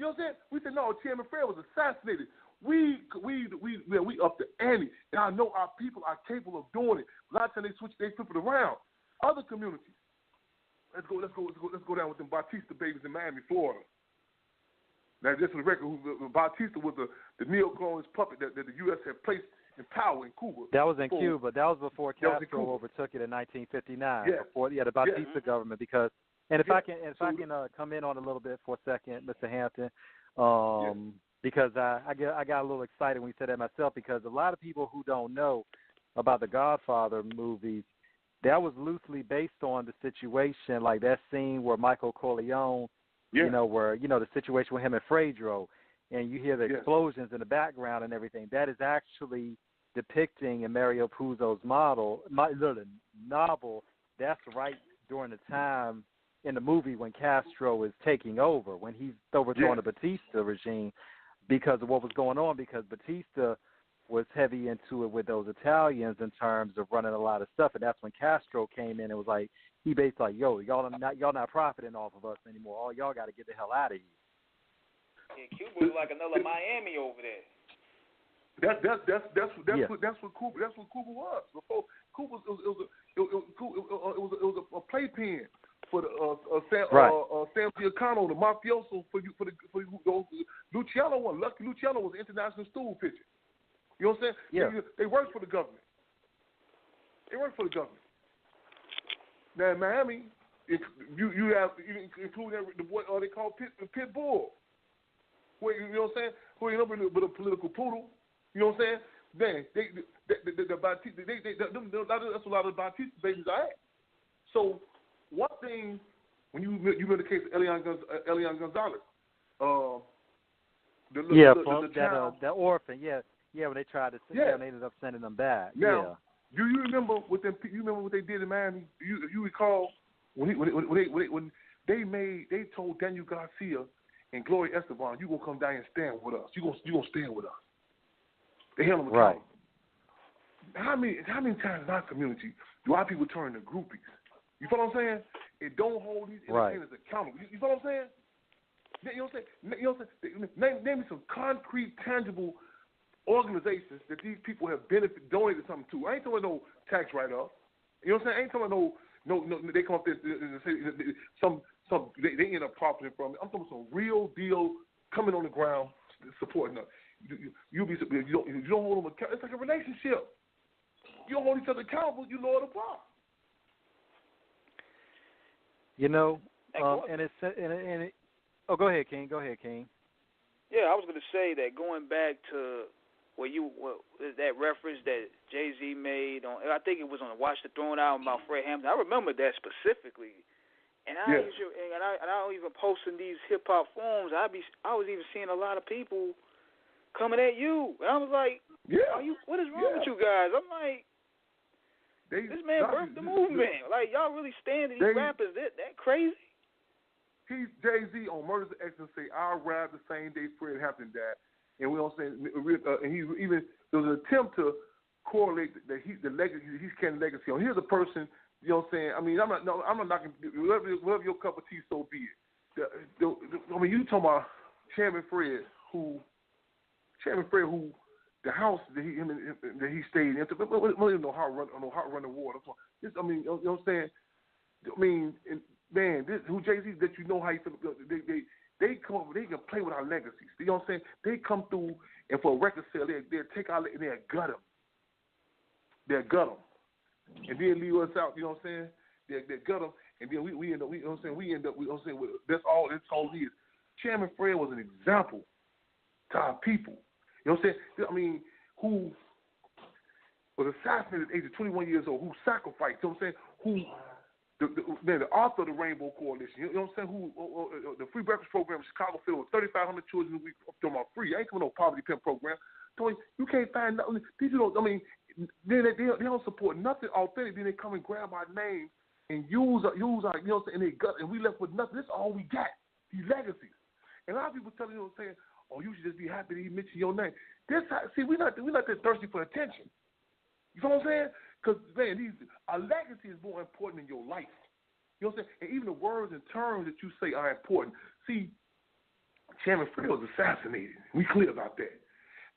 You know what I'm saying? We said, no, Chairman Fred was assassinated. We up the ante, and I know our people are capable of doing it. A lot of times they flip it around. Other communities, let's go down with them Bautista babies in Miami, Florida. Now, just for the record, Bautista was the neo-colonialist puppet that the U.S. had placed in power in Cuba. That was in Cuba. That was before Castro overtook it in 1959. Yeah. Before the Bautista government. Because, and if I can come in on a little bit for a second, Mr. Hampton, because I got a little excited when you said that myself, because a lot of people who don't know about the Godfather movies, that was loosely based on the situation, like that scene where Michael Corleone, where the situation with him and Fredro, and you hear the explosions in the background and everything. That is actually depicting in Mario Puzo's novel. That's right during the time in the movie when Castro is taking over, when he's overthrowing the Batista regime, because of what was going on. Because Batista was heavy into it with those Italians in terms of running a lot of stuff, and that's when Castro came in and was like, he basically like, yo, y'all not profiting off of us anymore. All y'all got to get the hell out of here. Yeah, Cuba was like another Miami over there. That's what Cuba was. Before Cuba was a playpen for the Sam Giancana, the mafioso for Luciano won. Lucky Luciano was an international stool pitcher. You know what I'm saying? Yeah. They worked for the government. Now in Miami, you have including the boy they call Pit Bull. Where, you know what I'm saying? Who ain't nothing but a political poodle. You know what I'm saying? The Bautista, that's a lot of Bautista babies I had. So one thing, when you remember the case of Elian Gonzalez, that orphan, when they tried to send them, they ended up sending them back. Now, do you remember what they did in Miami? You recall when they told Daniel Garcia and Gloria Estefan, you gonna come down and stand with us. You gonna stand with us. They held them accountable. Right. How many times in our community do our people turn to groupies? You feel what I'm saying? It don't hold these entertainers accountable. You feel what I'm saying? You know what I'm saying? Name me some concrete, tangible organizations that these people have donated something to. I ain't talking about no tax write-off. You know what I'm saying? I ain't talking about no. They come up there and say they end up profiting from it. I'm talking about some real deal coming on the ground supporting us. You don't hold them accountable. It's like a relationship. You don't hold each other accountable. You lower the bar. You know, go ahead, King. Yeah, I was going to say that going back to that reference that JayZ made on, I think it was on the Watch the Throne album about Fred Hampton. I remember that specifically, and I don't even post in these hip hop forums. I was even seeing a lot of people coming at you, and I was like, what is wrong with you guys? I'm like, this man birthed the movement. Like, y'all really stand to these rappers that crazy? JayZ on Murders of Excellence say, I arrived the same day Fred Hampton died. And we don't say, and he even, there was an attempt to correlate that he's carrying legacy on. Here's a person, you know what I'm saying? I mean, I'm not knocking, whatever your cup of tea, so be it. I mean, you talking about Chairman Fred, who the house that he stayed in. I don't even know how to run the water. I mean, you know what I'm saying? I mean, man, who JayZ that you know how you feel. They come up, they can play with our legacies. You know what I'm saying? They come through and for a record sale, they'll take our and they'll gut them. They'll gut them, and then leave us out. You know what I'm saying? They'll gut them, and then we end up. You know what I'm saying? We end up. You know what I'm saying? That's all it is. Chairman Fred was an example to our people. You know what I'm saying? I mean, who was assassinated at the age of 21 years old, who sacrificed, you know what I'm saying? The author of the Rainbow Coalition, you know what I'm saying? The free breakfast program in Chicago filled with 3,500 children a week up to my free. I ain't coming no poverty pimp program. So you can't find nothing. People don't, I mean, they don't support nothing authentic. Then they come and grab our name and use our, you know what I'm saying, and they gut, and we left with nothing. This is all we got, these legacies. And a lot of people tell you, know what I'm saying, oh, you should just be happy that he mentioned your name. We're not that thirsty for attention. You know what I'm saying? Because, man, our legacy is more important than your life. You know what I'm saying? And even the words and terms that you say are important. See, Chairman Fred was assassinated. We clear about that.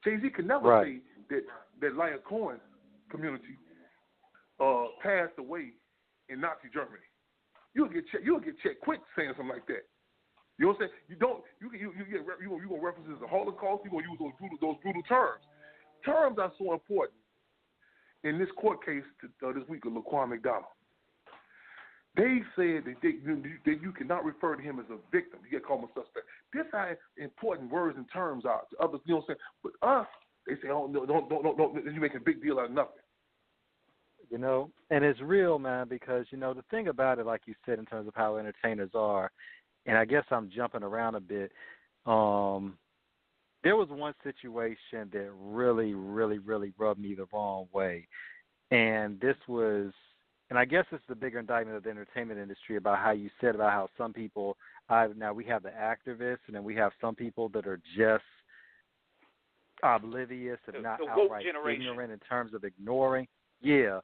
JayZ could never say that Lyon Cohen's community passed away in Nazi Germany. you'll get checked quick saying something like that. You know what I'm saying? You gonna references the Holocaust. You gonna use those brutal terms. Terms are so important. In this court case this week of Laquan McDonald, they said that you cannot refer to him as a victim. You get called a suspect. This is how important words and terms are to others. You know what I'm saying? But us, they say, oh no, don't. You make a big deal out of nothing. You know, and it's real, man, because, you know, the thing about it, like you said, in terms of how entertainers are, and I guess I'm jumping around a bit, there was one situation that really, really, really rubbed me the wrong way. And this was, and I guess it's the bigger indictment of the entertainment industry about how you said about how some people, now we have the activists, and then we have some people that are just oblivious and not outright ignorant in terms of ignoring. Yeah.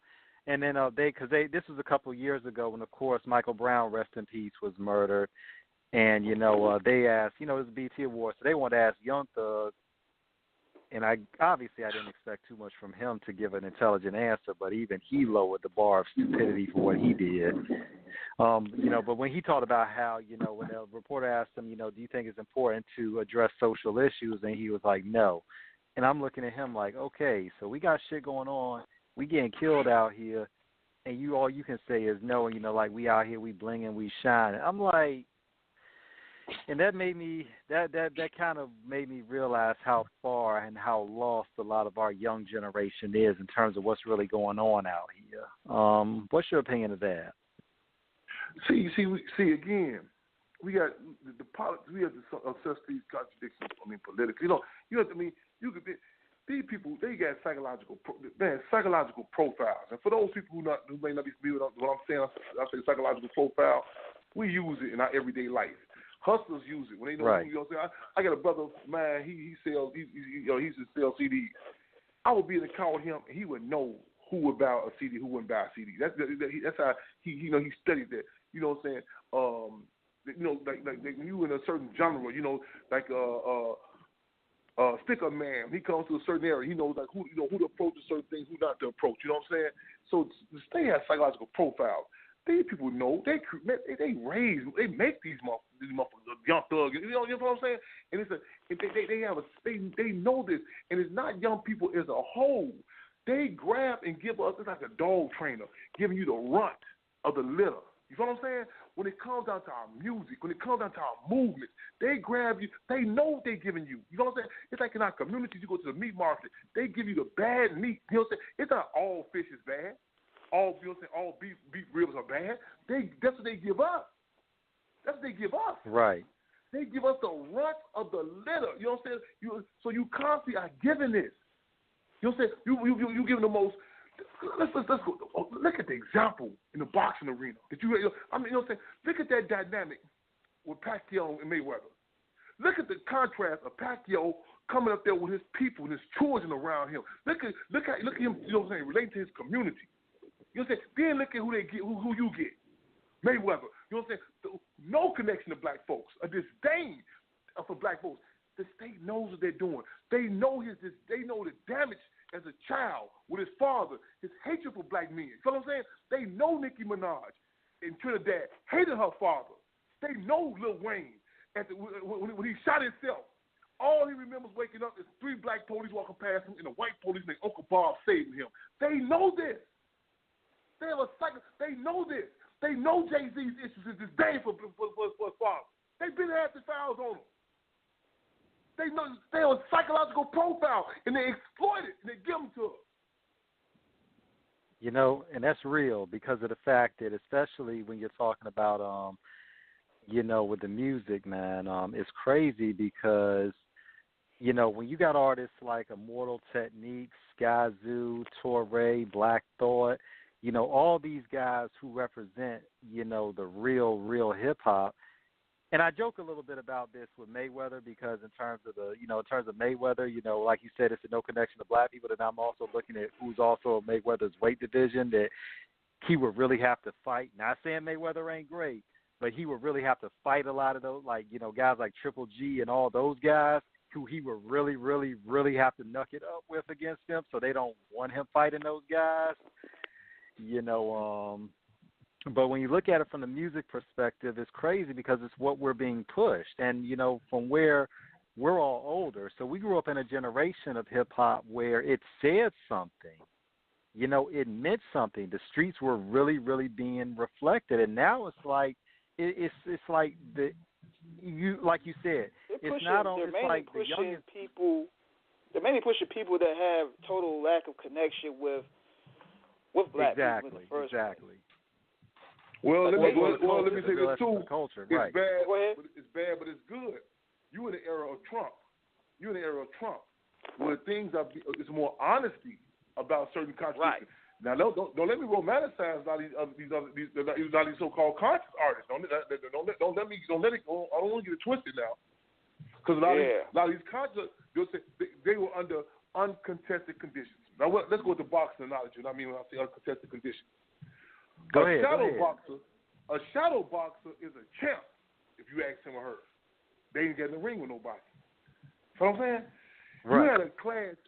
And then this was a couple of years ago when, of course, Michael Brown, rest in peace, was murdered. And, you know, they asked, you know, it was BT Awards, so they wanted to ask Young Thug, and I didn't expect too much from him to give an intelligent answer, but even he lowered the bar of stupidity for what he did. You know, but when he talked about how, you know, when the reporter asked him, you know, do you think it's important to address social issues, and he was like, no. And I'm looking at him like, okay, so we got shit going on. We getting killed out here, and all you can say is no, and, you know, like, we out here, we bling and we shine. I'm like, and that made me, that kind of made me realize how far and how lost a lot of our young generation is in terms of what's really going on out here. What's your opinion of that? See again, we got the politics. We have to assess these contradictions. I mean, politically, you have to these people, they got psychological profiles. And for those people who may not be familiar with what I'm saying, I say psychological profile. We use it in our everyday life. Hustlers use it when they know. Right. You know what I'm saying? I got a brother of mine. He sells. He used to sell CDs. I would be in the car with him, and he would know who would buy a CD, who wouldn't buy a CD. That's how he studied that. You know what I'm saying? You know, like when you in a certain genre, you know, like sticker man. He comes to a certain area. He knows like who to approach to certain things, who not to approach. You know what I'm saying? So they have psychological profiles. These people know they make these motherfuckers young thugs. You know what I'm saying? And they know this, and it's not young people as a whole. They grab and give us. It's like a dog trainer giving you the runt of the litter. You know what I'm saying? When it comes down to our music, when it comes down to our movements, they grab you. They know what they're giving you. You know what I'm saying? It's like in our communities, you go to the meat market, they give you the bad meat. You know what I'm saying? It's not all fish is bad. All, you know what I'm saying, all beef ribs are bad. That's what they give us. That's what they give us. Right. They give us the runt of the litter. You know what I'm saying? So you constantly are giving this. You know what I'm saying? You giving the most. Let's go. Look at the example in the boxing arena. You know what I'm saying? Look at that dynamic with Pacquiao and Mayweather. Look at the contrast of Pacquiao coming up there with his people and his children around him. Look at him. You know what I'm saying? Relating to his community. You know what I'm saying? Then look at who they get, who you get. Mayweather. You know what I'm saying? No connection to black folks. A disdain for black folks. The state knows what they're doing. They know they know the damage as a child with his father, his hatred for black men. You know what I'm saying? They know Nicki Minaj in Trinidad hated her father. They know Lil Wayne when he shot himself. All he remembers waking up is 3 black police walking past him and a white police named Uncle Bob saving him. They know this. They know this. They know JayZ's issues is disdain for his father. They've been had the files on him. They know they have a psychological profile, and they exploit it, and they give them to us. You know, and that's real because of the fact that, especially when you're talking about, you know, with the music, man, it's crazy because, you know, when you got artists like Immortal Technique, Skyzoo, Torre, Black Thought, you know, all these guys who represent, you know, the real hip-hop. And I joke a little bit about this with Mayweather because in terms of Mayweather, you know, like you said, it's a no connection to black people. And I'm also looking at who's also Mayweather's weight division that he would really have to fight. Not saying Mayweather ain't great, but he would really have to fight a lot of those, like, you know, guys like Triple G and all those guys who he would really, really, really have to knuck it up with against them. So they don't want him fighting those guys. You know, But when you look at it from the music perspective, it's crazy because it's what we're being pushed. And, you know, from where we're all older, so we grew up in a generation of hip-hop where it said something. You know, it meant something. The streets were really, really being reflected. And now it's like, it's like like you said, it's not on. It's like the youngest people. They're mainly pushing people that have total lack of connection with black people in the first place. Well, let me say this too. Culture, it's right. bad. It's bad, but it's good. You in the era of Trump. Where things are. It's more honesty about certain contradictions. Right. Now, don't let me romanticize a lot of these so-called conscious artists. Don't let it go. I don't want to get it twisted now. Because a lot of these conscious, they'll say they were under uncontested conditions. Now, let's go with the boxing analogy. I mean, when I say uncontested conditions. Go ahead. A shadow boxer is a champ. If you ask him or her, they ain't get in the ring with nobody. You know what I'm saying? Right. You had a class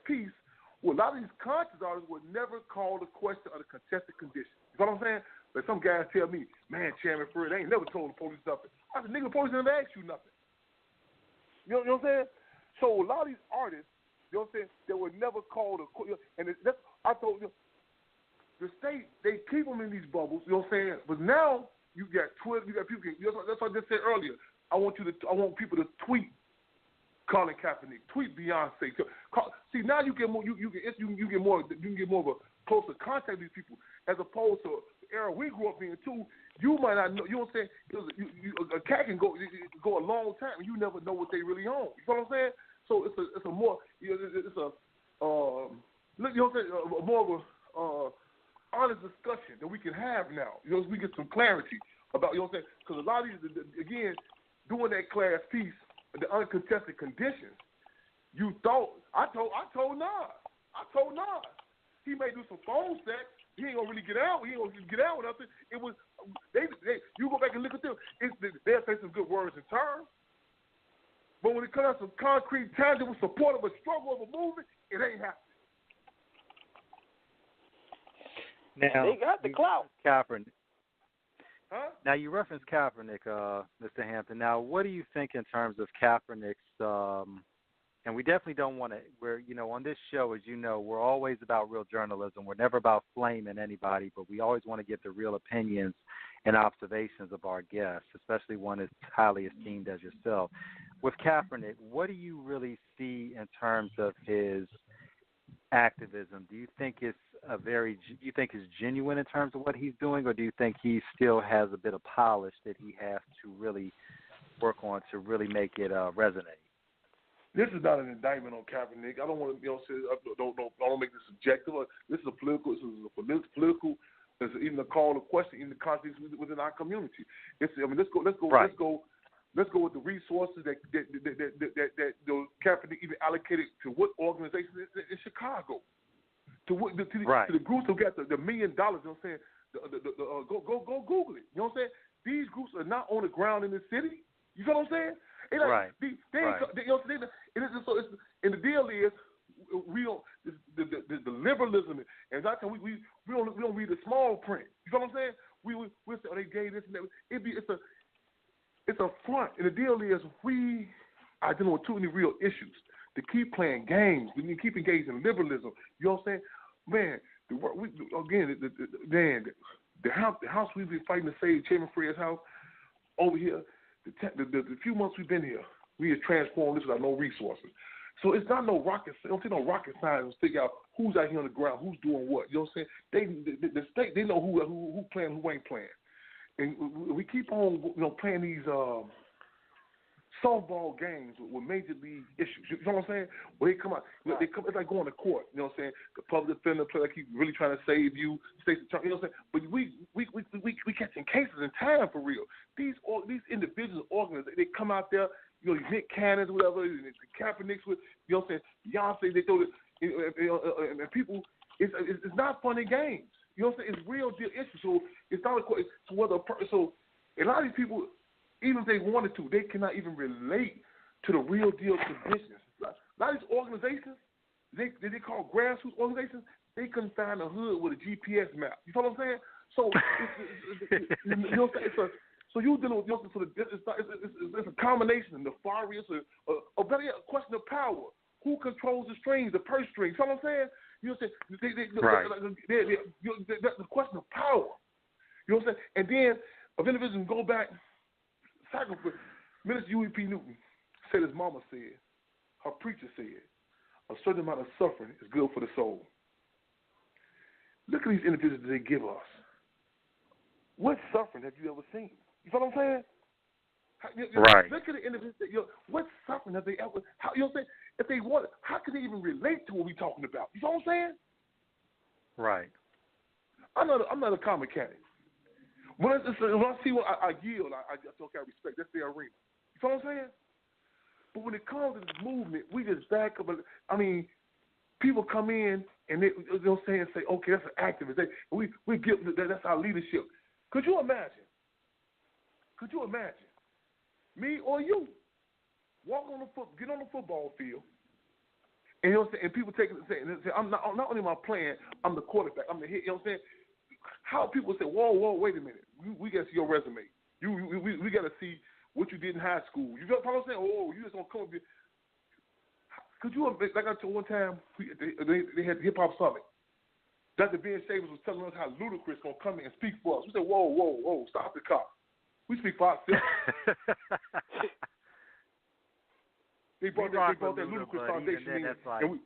piece. Well, a lot of these conscious artists would never call the question of the contested condition. You know what I'm saying? But some guys tell me, man, Chairman Fred, they ain't never told the police nothing. I said, nigga, the police never asked you nothing. You know what I'm saying? So a lot of these artists, you know what I'm saying, they would never call the court. And I told you, the state, they keep them in these bubbles, you know what I'm saying? But now you got Twitter, you got people, that's what I just said earlier. I want people to tweet Colin Kaepernick, tweet Beyonce. See, now you get more. You get more of a closer contact with these people, as opposed to the era we grew up in too. You might not know. You know what I'm saying? A cat can go a long time, and you never know what they really own. You know what I'm saying? So it's a more more of a honest discussion that we can have now. You know, we get some clarity about, you know what I'm saying? Because a lot of these, again, doing that class piece. The uncontested conditions. You thought I told Nas. He may do some phone sex. He ain't gonna really get out. He ain't gonna get out with nothing. It was they. You go back and look at them. They'll say some good words and terms. But when it comes to some concrete, tangible support of a struggle of a movement, it ain't happening. Now they got the clout. Kaepernick. Huh? Now, you referenced Kaepernick, Mr. Hampton. Now, what do you think in terms of Kaepernick's, and we definitely don't want to, on this show, as you know, we're always about real journalism. We're never about flaming anybody, but we always want to get the real opinions and observations of our guests, especially one as highly esteemed as yourself. With Kaepernick, what do you really see in terms of his activism? Do you think it's genuine in terms of what he's doing, or do you think he still has a bit of polish that he has to really work on to really make it resonate? This is not an indictment on Kaepernick. I don't want to, don't make this subjective. This is a political. It's even a call to question in the context within our community. Let's go with the resources that Kaepernick even allocated to what organizations in Chicago. To the groups who got the $1 million, you know what I'm saying? Go Google it. You know what I'm saying? These groups are not on the ground in the city. You know what I'm saying? Right. You know what I'm saying? And the deal is, we don't the liberalism, and that's how we don't read the small print. You know what I'm saying? We say, oh, they gay this and that. It's a front, and the deal is we are dealing with too many real issues to keep playing games. We need to keep engaged in liberalism. You know what I'm saying? Man, the house we've been fighting to save, Chairman Fred's house, over here, the few months we've been here, we have transformed this without no resources. So it's not no rocket. Don't take no rocket science to figure out who's out here on the ground, who's doing what. You know what I'm saying? The state, they know who playing, who ain't playing, and we keep on playing these softball games with major league issues. You know what I'm saying? Where they come out, it's like going to court. You know what I'm saying? The public defender play like he's really trying to save you, state's attorney. You know what I'm saying? But we catching cases in time for real. These individual organizations, they come out there. You know, Nick Cannons, whatever, the Kaepernicks with, you know what I'm saying? Beyonce, they throw it, and people. It's not funny games. You know what I'm saying? It's real deal issues. So it's not so a lot of these people, even if they wanted to, they cannot even relate to the real deal conditions. A lot of these organizations, they call grassroots organizations, they couldn't find a hood with a GPS map. You know what I'm saying? So, you know what I'm saying? So you dealing with it's a combination, nefarious, or better yet, a question of power. Who controls the strings, the purse strings? You know what I'm saying? You know what I'm saying? That's the question of power. You know what I'm saying? And then if individuals go back, sacrifice. Minister U.E.P. Newton said his mama said, her preacher said, a certain amount of suffering is good for the soul. Look at these individuals that they give us. What suffering have you ever seen? You know what I'm saying? Right. Look at the individuals. What suffering have they ever? You know what I'm saying? If they want, how can they even relate to what we're talking about? You know what I'm saying? Right. I'm not a comic mechanic. When I see what I yield, I okay, I respect. That's the arena. You know what I'm saying? But when it comes to this movement, we just back up. I mean, people come in and they'll say, okay, that's an activist. We give that's our leadership. Could you imagine? Me or you get on the football field, and you know what I'm saying? And people say, I'm not only am I playing, I'm the quarterback, I'm the hit. You know what I'm saying? How people say, whoa, wait a minute, we got to see your resume. We got to see what you did in high school. You know what I'm saying? Oh, you just gonna come up here. Could you, like I told one time, they had the Hip Hop Summit. Dr. Ben Shavers was telling us how Ludacris gonna come in and speak for us. We said, whoa, stop the car. We speak for ourselves. They brought that Ludacris Foundation in,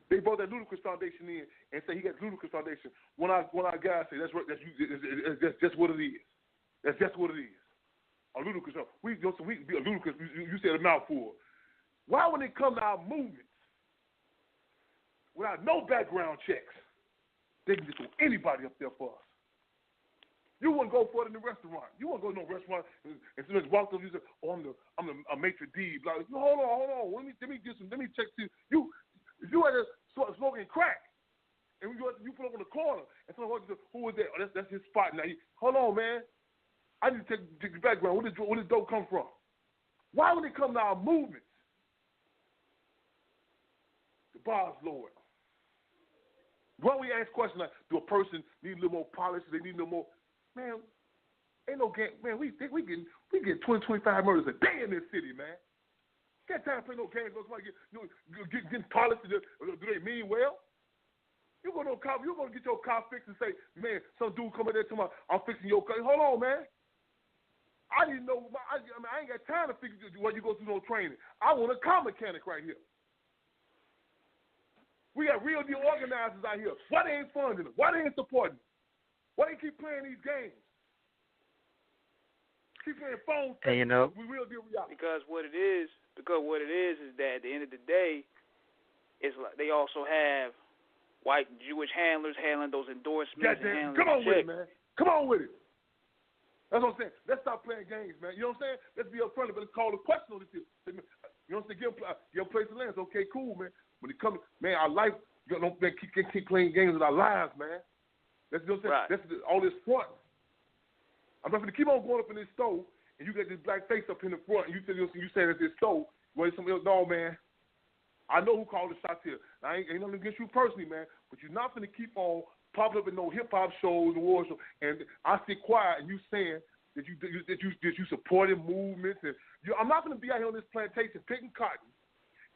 they brought that Ludacris Foundation in and say he got Ludacris Foundation. When our guys say that's just what it is. That's just what it is. A Ludacris. We be a Ludacris. You said a mouthful. Why when it come to our movements, without no background checks, they can just throw anybody up there for us? You wouldn't go for it in the restaurant. You wouldn't go to no restaurant and somebody walked up and you say, I'm a maitre d'. Like, hold on. Let me check you. If you had smoking crack and you put up on the corner and someone walks up, who is that? Oh, that's his spot now. Hold on, man. I need to take the background. Where does dope come from? Why would it come to our movements? The bar's lower. Why we ask questions like, do a person need a little more polish? Do they need a little more? Man, ain't no game. Man, we get 20, 25 murders a day in this city, man. Got time to play no games. Getting polished. Do they mean well? You're gonna get your car fixed and say, man, some dude come in there tomorrow, I'm fixing your car. Hold on, man. I didn't know. I ain't got time to fix where you go through no training. I want a car mechanic right here. We got real deal organizers out here. Why they ain't funding them? Why they ain't supporting them? Why they keep playing these games? Keep playing phone games. We real deal reality. Because what it is is that at the end of the day, it's like they also have white Jewish handlers handling those endorsements. Come on with it, man. Come on with it. That's what I'm saying. Let's stop playing games, man. You know what I'm saying? Let's be upfront, but let's call the question on this. You know what I'm saying? Give them place to land. It's okay, cool, man. When it comes, man, our life, don't keep playing games with our lives, man. That's what I'm saying. Right. That's all this front. I'm not going to keep on going up in this store, and you got this black face up in the front, and you saying it's this store. Well, somebody else, no, man. I know who called the shots here. I ain't nothing against you personally, man, but you're not going to keep on popping up in no hip-hop shows and war shows, and I sit quiet, and you saying that you supporting movements. And I'm not going to be out here on this plantation picking cotton,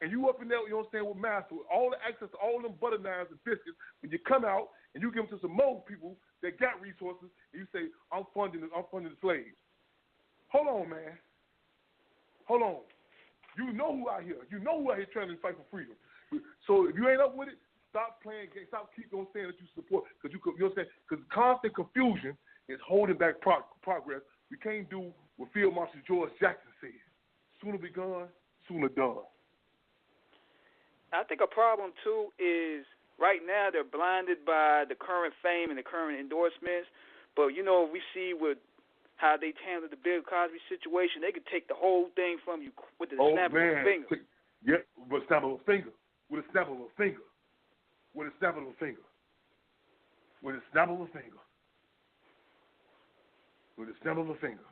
and you up in there, you know what I'm saying, with master, with all the access to all them butter knives and biscuits, when you come out and you give them to some more people that got resources, and you say, I'm funding the slaves. Hold on, man. Hold on. You know who out here. You know who out here trying to fight for freedom. So if you ain't up with it, stop playing games. Stop keep on saying that you support. Because you know what I'm saying? Because constant confusion is holding back progress. We can't do what Field Marshal George Jackson said. Sooner begun, sooner done. I think a problem, too, is right now they're blinded by the current fame and the current endorsements. But, we see how they handled the Bill Cosby situation. They could take the whole thing from you with the snap of a finger. Yeah, with a snap of a finger. With a snap of a finger. With a snap of a finger. With a snap of a finger. With a snap of a finger.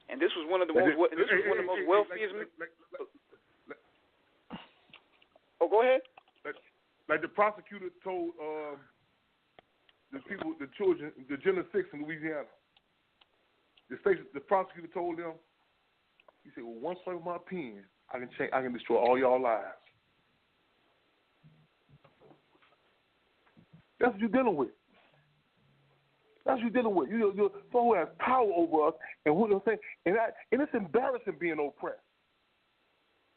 And this was one of the most wealthiest. Oh, go ahead. Like the prosecutor told the children, the Gen 6 in Louisiana. The prosecutor told them, he said, "Well, one swipe of my pen, I can destroy all y'all lives." That's what you're dealing with. That's what you're dealing with. You're someone who has power over us, and what I'm saying, and it's embarrassing being oppressed.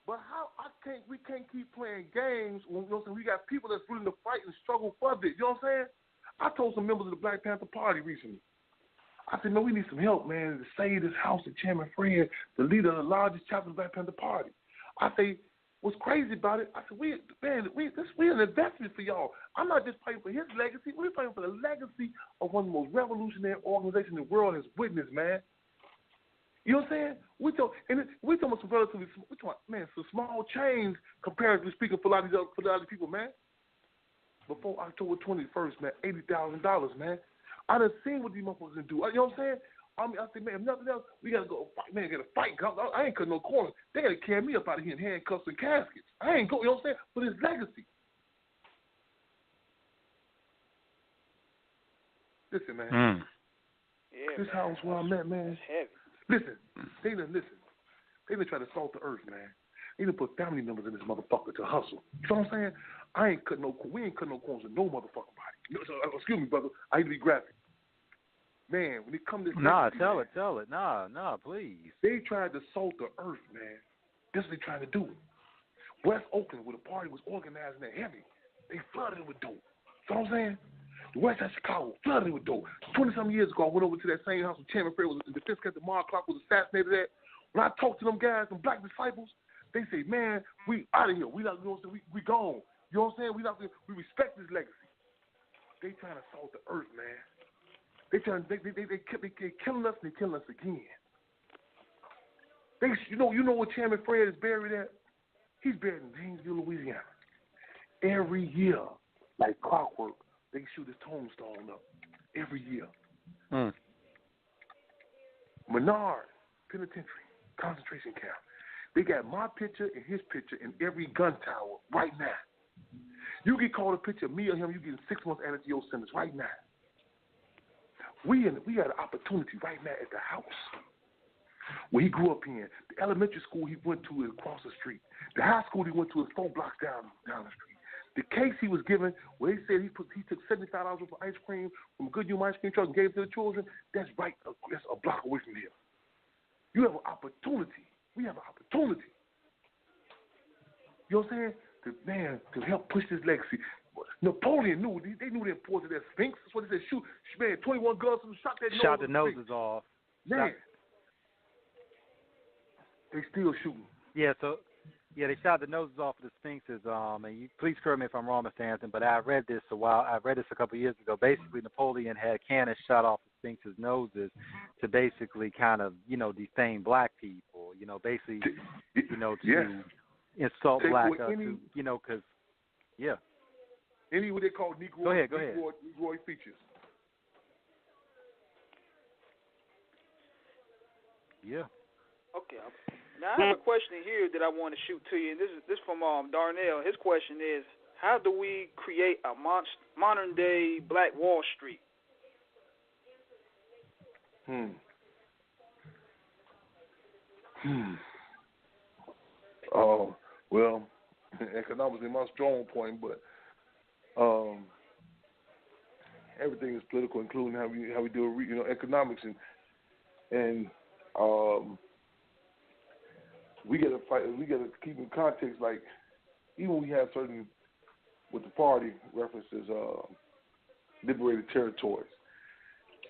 But we can't keep playing games when we got people that's willing to fight and struggle for this. You know what I'm saying? I told some members of the Black Panther Party recently. I said, "No, we need some help, man, to save this house of Chairman Fred, the leader of the largest chapter of the Black Panther Party." I say, what's crazy about it, I said, we're an investment for y'all. I'm not just fighting for his legacy. We're fighting for the legacy of one of the most revolutionary organizations the world has witnessed, man. You know what I'm saying? We're talking about some relatively, some small change comparatively speaking for a lot of these people, man. Before October 21st, man, $80,000, man. I done seen what these motherfuckers can do. You know what I'm saying? I said, man, if nothing else, we got to go fight. Man, got to fight. I ain't cutting no corners. They got to carry me up out of here in handcuffs and caskets. I ain't going, you know what I'm saying? For his legacy. Listen, man. Yeah, this house where I'm at, man. It's heavy. Listen. They done try to salt the earth, man. They done put family members in this motherfucker to hustle. You know what I'm saying? We ain't cutting no corners with no motherfucking body. Excuse me, brother. I hate to be graphic. Man, when it comes to tell it. Nah, please. They tried to salt the earth, man. That's what they trying to do. West Oakland, where the party was organizing that heavy, they flooded it with dope. You know what I'm saying? The West Side of Chicago flooded it with dope. 20-some years ago, I went over to that same house where Chairman Fred was in defense against the Mark Clark was assassinated at. When I talked to them guys, them black disciples, they say, man, we out of here. We not, you know what I'm saying? We gone. You know what I'm saying? We respect this legacy. They trying to salt the earth, man. They killing us and they killing us again. You know where Chairman Fred is buried at? He's buried in Janesville, Louisiana. Every year, like clockwork, they shoot his tombstone up. Every year. Menard Penitentiary, concentration camp. They got my picture and his picture in every gun tower right now. You get called a picture of me or him, you get 6 months added to your sentence right now. We had an opportunity right now at the house where he grew up in. The elementary school he went to is across the street. The high school he went to is 4 blocks down the street. The case he was given, where they said he took $75 worth of ice cream from a Goodyear ice cream truck and gave it to the children, that's a block away from here. You have an opportunity. We have an opportunity. You know what I'm saying? To help push this legacy. Napoleon knew. They knew the importance of that Sphinx. That's what they said. Shoot, man, 21 guns shot that nose. Shot the noses off. Man. They still shooting. Yeah, they shot the noses off of the Sphinxes. And please correct me if I'm wrong, Mr. Hampton, but I read this a couple of years ago. Basically, Napoleon had cannons shot off the Sphinxes' noses to basically kind of, defame black people. Basically, to insult black, because, yeah. Any what they call Negro, go ahead. Negroid features. Yeah. Okay. Now I have a question here that I want to shoot to you, and this from Darnell. His question is, how do we create a modern day Black Wall Street? Well, economics is my strong point, but everything is political, including how we do economics and we got to fight. We got to keep in context. Like even when we have certain with the party references, liberated territories,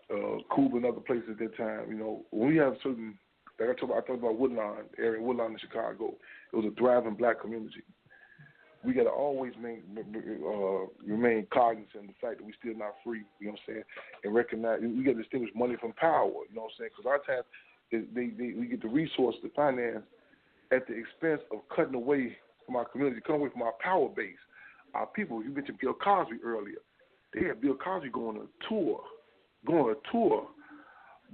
Cuba and other places at that time. When we have certain, like I talked about Woodlawn area, Woodlawn in Chicago. It was a thriving black community. We got to always remain cognizant of the fact that we're still not free, you know what I'm saying, and recognize we got to distinguish money from power, you know what I'm saying, because our times we get the resource to finance at the expense of cutting away from our community, cutting away from our power base. Our people, you mentioned Bill Cosby earlier. They had Bill Cosby going on a tour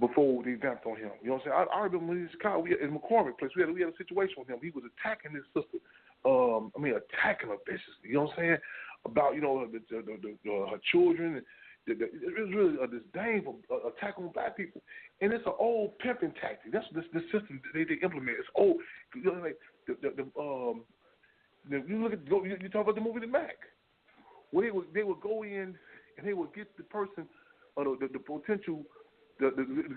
before they vamped on him. You know what I'm saying? I remember when he was in Chicago, in McCormick place, we had a situation with him. He was attacking his sister attacking her viciously. You know what I'm saying? About her children. It was really a disdain for attack on black people, and it's an old pimping tactic. That's the system they implement. It's old. You look at you talk about the movie The Mac, where they would go in and they would get the person, the potential, the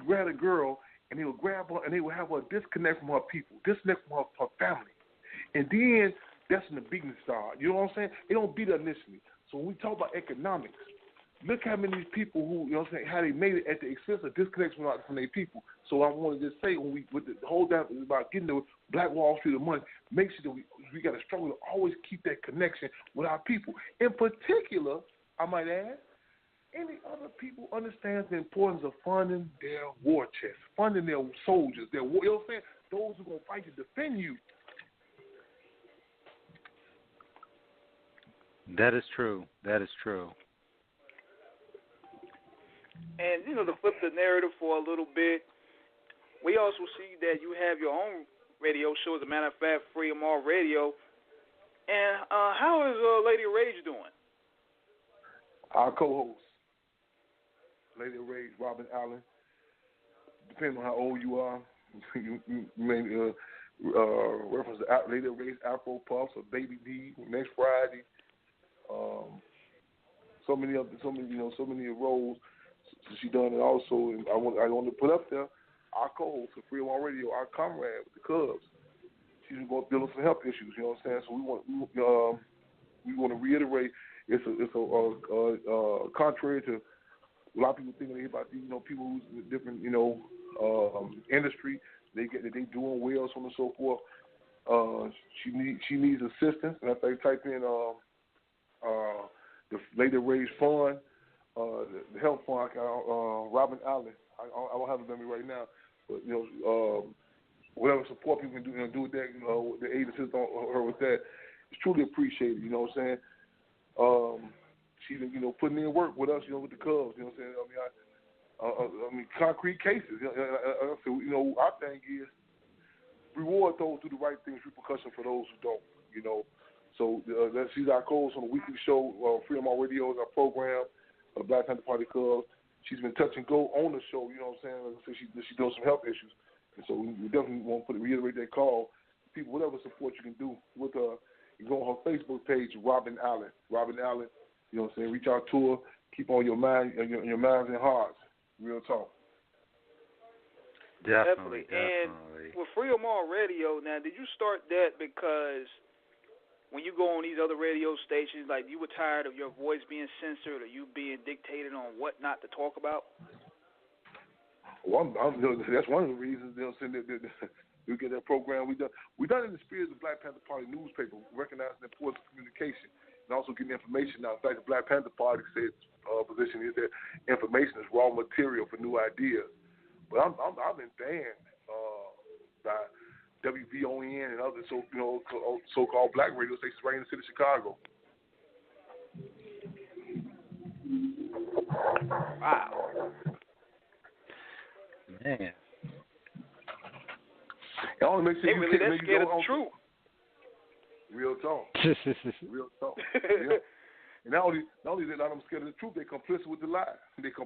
grab a girl, and they would grab her and they would have her disconnect from her people, disconnect from her family, and then that's when the beating starts. You know what I'm saying? They don't beat her initially. So when we talk about economics, look how many people who, you know what I'm saying, how they made it at the expense of disconnection from their people. So I wanted to say, when we, with the whole down about getting the Black Wall Street of money, make sure that we got to struggle to always keep that connection with our people. In particular, I might add, any other people understands the importance of funding their war chest, funding their soldiers, their war, you know what I'm saying, those who are going to fight to defend you. That is true. That is true. And, to flip the narrative for a little bit, we also see that you have your own radio show, as a matter of fact, Freedom All Radio. And how is Lady Rage doing? Our co-host, Lady Rage, Robin Allen. Depending on how old you are, you may reference the Lady Rage Afro Puffs or Baby D next Friday. So many roles she done, and also I want to put up there our co-host for Freedom On Radio, our comrade with the Cubs. She's going to deal with some health issues. You know what I'm saying? So we want to reiterate it's contrary to a lot of people thinking about people who's in different industry. They doing well, so on and so forth. She needs assistance, and if they type in the Lady Rage Fund, the health fund, Robin Allen. I don't have it with me right now, but whatever support people can do with that, the aid assist on her with that, it's truly appreciated. You know what I'm saying? She's putting in work with us, with the Cubs. You know what I'm saying? Concrete cases. Our thing is reward those who do the right things, repercussion for those who don't. So she's our co-host on the weekly show. Freedom On Radio is our program. The Black Panther Party Club. She's been touch and go on the show. You know what I'm saying? So she does some health issues, and so we definitely want to reiterate that call. People, whatever support you can do with her, you go on her Facebook page, Robin Allen. Robin Allen. You know what I'm saying? Reach out to her. Keep on your mind, your minds and hearts. Real talk. Definitely. And with Freedom On Radio, now, did you start that because when you go on these other radio stations, like you were tired of your voice being censored or you being dictated on what not to talk about? Well, that's one of the reasons we get that program. We done in the spirit of the Black Panther Party newspaper, recognizing the importance of communication and also getting information out. In fact, the Black Panther Party said position is that information is raw material for new ideas. But I've been banned by WVON and other so-called black radio stations right in the city of Chicago. Wow. Man. It only makes they really that scared of the truth. Real talk. Real talk. Yeah. And not only that, I'm scared of the truth, they complicit with the lie. Because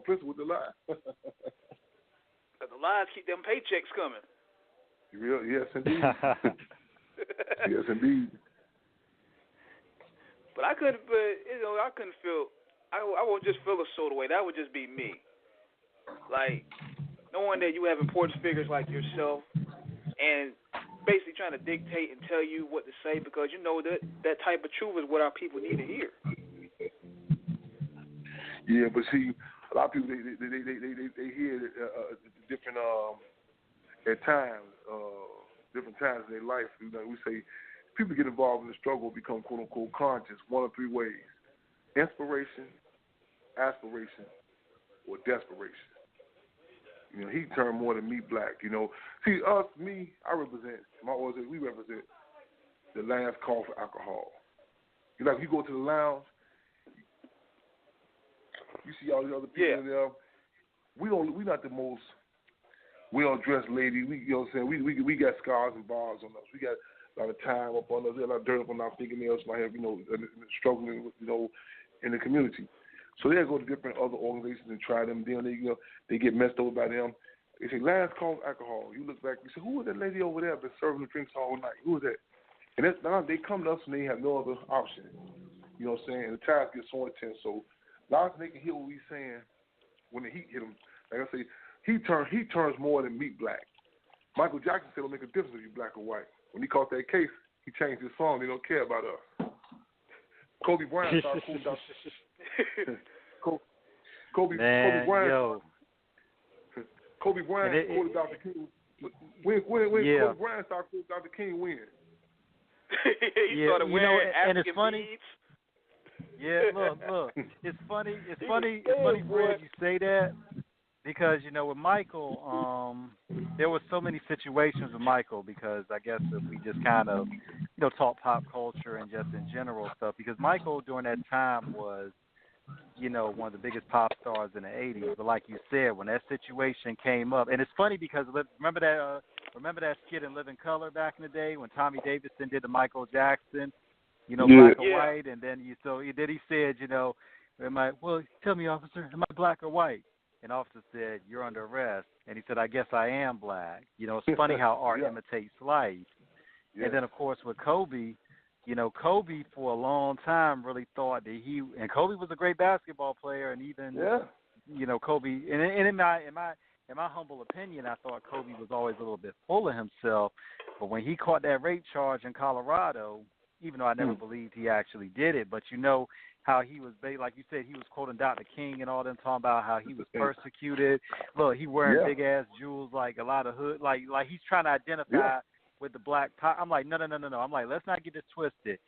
the lies keep them paychecks coming. Yes, indeed. Yes, indeed. But I couldn't feel. I would just feel a sort of way. That would just be me. Like knowing that you have important figures like yourself, and basically trying to dictate and tell you what to say because that type of truth is what our people need to hear. Yeah, but see, a lot of people they hear different at times, different times in their life. We say people get involved in the struggle, become quote unquote conscious, one of three ways: inspiration, aspiration, or desperation. He turned more than me black. See us, me, we represent the last call for alcohol. Like you go to the lounge. You see all the other people in there. We not the most well dressed lady. We, you know what I'm saying? We got scars and bars on us. We got a lot of time up on us, a lot of dirt up on our fingernails, might have, struggling with, in the community. So they'll go to different other organizations and try them. Then they get messed over by them. They say, last call alcohol. You look back, you say, who was that lady over there been serving the drinks all night? Who was that? And that's now they come to us and they have no other option. You know what I'm saying? And the times get so intense. So a lot of they can hear what we saying when the heat hit them. Like I say, he turns more than meat black. Michael Jackson said it'll make a difference if you're black or white. When he caught that case, he changed his song. They don't care about us. Kobe Bryant started cooling down. Kobe Bryant. Kobe Bryant called Dr. King. When Kobe Bryant started calling Dr. King, when? He started wearing African and it's funny. beads. Yeah, look. It's funny, Fred, you say that because with Michael, there were so many situations with Michael because I guess if we just kind of talk pop culture and just in general stuff because Michael during that time was one of the biggest pop stars in the 80s. But like you said, when that situation came up, and it's funny because remember that skit in Living Color back in the day when Tommy Davidson did the Michael Jackson, black or white, and then he said, tell me, officer, am I black or white? And the officer said, you're under arrest. And he said, I guess I am black. It's funny how art imitates life. Yeah. And then, of course, with Kobe, Kobe for a long time really thought that and Kobe was a great basketball player, and even, Kobe, and in my humble opinion, I thought Kobe was always a little bit full of himself. But when he caught that rape charge in Colorado, even though I never believed he actually did it, but how he was, like you said, he was quoting Dr. King and all them talking about how he was persecuted. Look, he wearing big-ass jewels, like a lot of hood, like he's trying to identify with the black power. I'm like, no. I'm like, let's not get this twisted.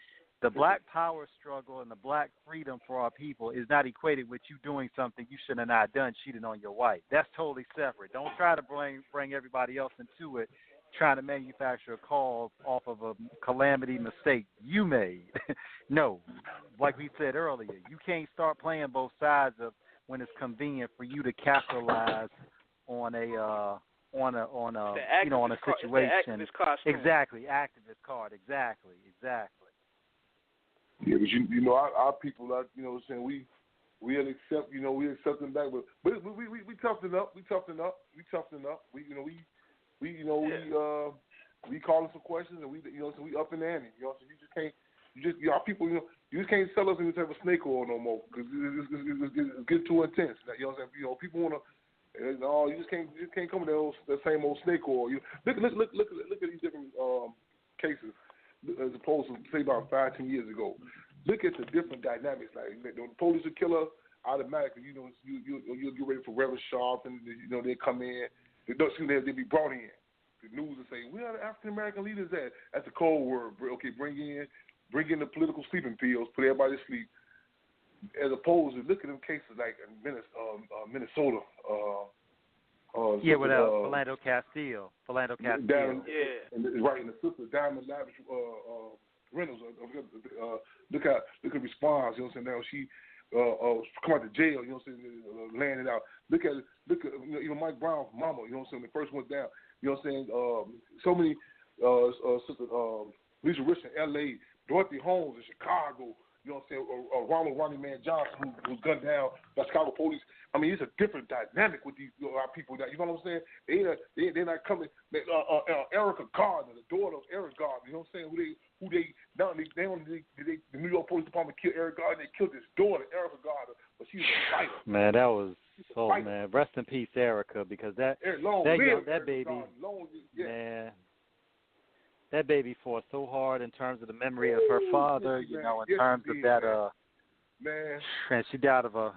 The black power struggle and the black freedom for our people is not equated with you doing something you should have not done, cheating on your wife. That's totally separate. Don't try to bring everybody else into it, trying to manufacture a cause off of a calamity mistake you made. No, like we said earlier, you can't start playing both sides of when it's convenient for you to capitalize on a situation. Exactly, activist card. Exactly. Yeah, but our people, saying we accept, we accept them back, but we toughen up. We call them some questions and so we up and ante. So you just can't, our people, you just can't sell us any type of snake oil no more because it's getting too intense. You know what I'm saying? People want to. No, you just can't come with that same old snake oil. Look at these different cases as opposed to say about 5-10 years ago. Look at the different dynamics. Like the police will kill her automatically. You get ready for Reverend Sharp, and they come in. They'll be brought in. The news will say, "Where are the African American leaders at?" That's a cold word. Okay, bring in the political sleeping pills, put everybody to sleep. As opposed to look at them cases like Minnesota. With Philando Castile. And the sister Diamond Lavish Reynolds. Look at response. Now she come out to jail. Laying it out. Look at Mike Brown's mama. The first one down. So many sister Lisa Rich in L.A., Dorothy Holmes in Chicago. Ronald Ronnie Man Johnson, who was gunned down by Chicago police. I mean, it's a different dynamic with these our people. That you know what I'm saying? They're not coming. Erica Gardner, the daughter of Eric Gardner. You know what I'm saying? The New York Police Department killed Eric Gardner. They killed his daughter, Erica Gardner, but she was a fighter. Man, that was man. Rest in peace, Erica, because that baby, man. That baby fought so hard in terms of the memory of her father, in terms of that. Man, and she died of a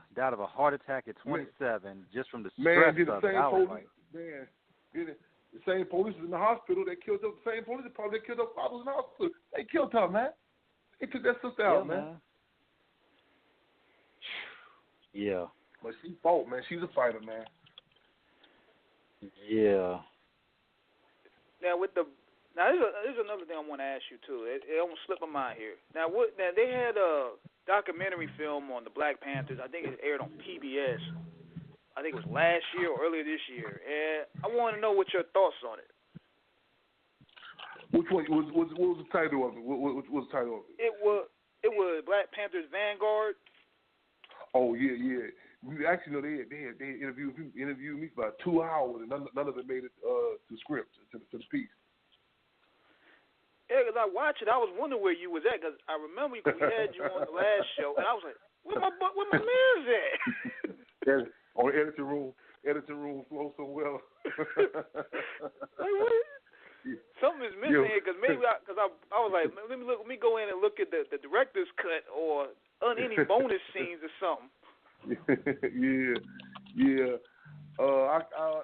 heart attack at 27, just from the stress of it. The same police in the hospital. They killed the same police department. They killed her father in the hospital. They killed her, man. They took that sister out, man. Yeah. But she fought, man. She's a fighter, man. Yeah. Now there's another thing I want to ask you too. It almost slipped my mind here. Now they had a documentary film on the Black Panthers. I think it aired on PBS. I think it was last year or earlier this year. And I want to know what your thoughts on it. Which one? What was the title of it? What was the title of it? It was Black Panther's Vanguard. Oh yeah. Actually, no, they interviewed me for about 2 hours, and none of it made it to the script, to the piece. Yeah, because I watched it, I was wondering where you was at, because I remember we had you on the last show, and I was like, where my man's at? On the editing room flow so well. Like, what? Something is missing here, because maybe I was like, let me go in and look at the director's cut or any bonus scenes or something. Yeah.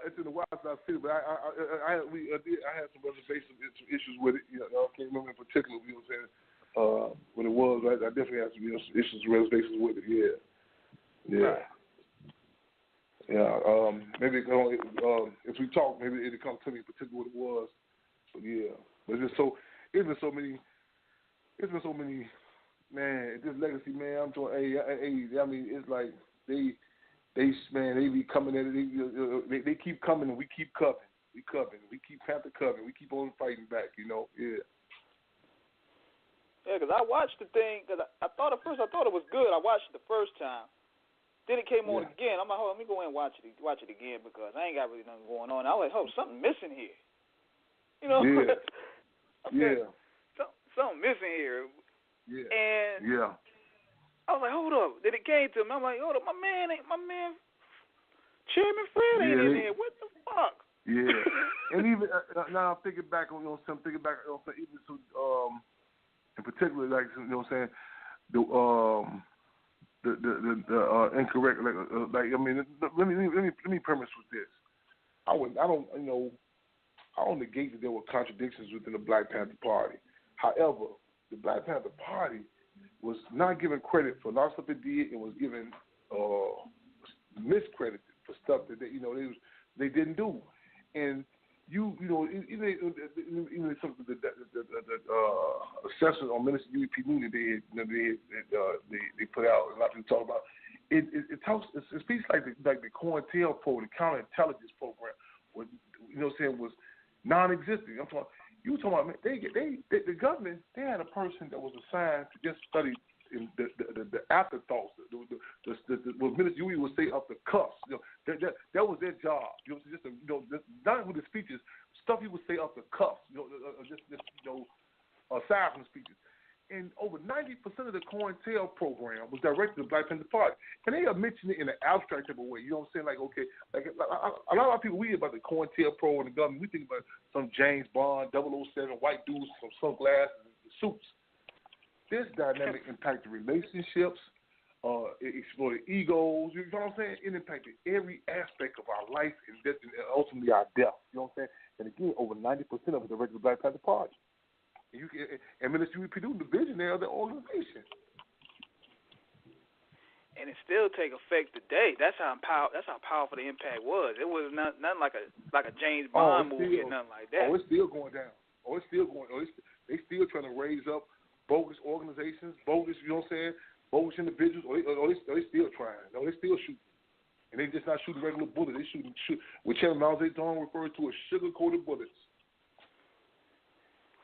It's in the wild side city, but I had some reservations, some issues with it. You know, I can't remember in particular. You know what I'm saying? When it was, I definitely had some issues, reservations with it. Yeah. Right. Yeah. Maybe if we talk, maybe it'll come to me in particular what it was. But yeah. But it's been so many. Man, this legacy, man. I'm doing. I mean, it's like they be coming at it. They keep coming, and we keep covering. We keep Panther covering. We keep on fighting back. You know, yeah. Yeah, because I watched the thing. Because I thought at first it was good. I watched it the first time. Then it came on again. I'm like, hold on, let me go in and watch it again because I ain't got really nothing going on. I was like, oh, something missing here. You know? Yeah. Something missing here. Yeah. And I was like, hold up. Then it came to me. I'm like, hold up, my man, Chairman Fred ain't in there. What the fuck? Yeah. And even now I'm thinking back on even to in particular, like, you know what I'm saying, the incorrect, like I mean, let me premise with this. I don't negate that there were contradictions within the Black Panther Party. However, the Black Panther Party was not given credit for a lot of stuff it did, and was given miscredited for stuff that they didn't do. And even some of the assessment on Minister UEP Mooney they put out, a lot of people talk about it talks. It speaks like the COINTEL program, the counterintelligence program, was was non-existent. You were talking about the government. They had a person that was assigned to just study the afterthoughts. What Minister Huey would say off the cuffs. That was their job. Not with the speeches, stuff he would say off the cuffs. Aside from the speeches. And over 90% of the COINTEL program was directed to the Black Panther Party. And they are mentioning it in an abstract type of way. You know what I'm saying? Like, okay, like a lot of people, we hear about the COINTEL pro and the government. We think about some James Bond, 007, white dudes, some sunglasses, and suits. This dynamic impacted relationships, it exploited egos. You know what I'm saying? It impacted every aspect of our life and ultimately our death. You know what I'm saying? And again, over 90% of it directed to the Black Panther Party. And Minister UEP the visionary of the organization. And it still take effect today. That's how powerful the impact was. It was nothing like a James Bond movie or nothing like that. It's still going down. They still trying to raise up bogus organizations, bogus, you know what I'm saying, bogus individuals, or they still trying. No, they still shooting. And they just not shooting regular bullets. They shooting what Chairman Mao Zedong referred to as sugar-coated bullets.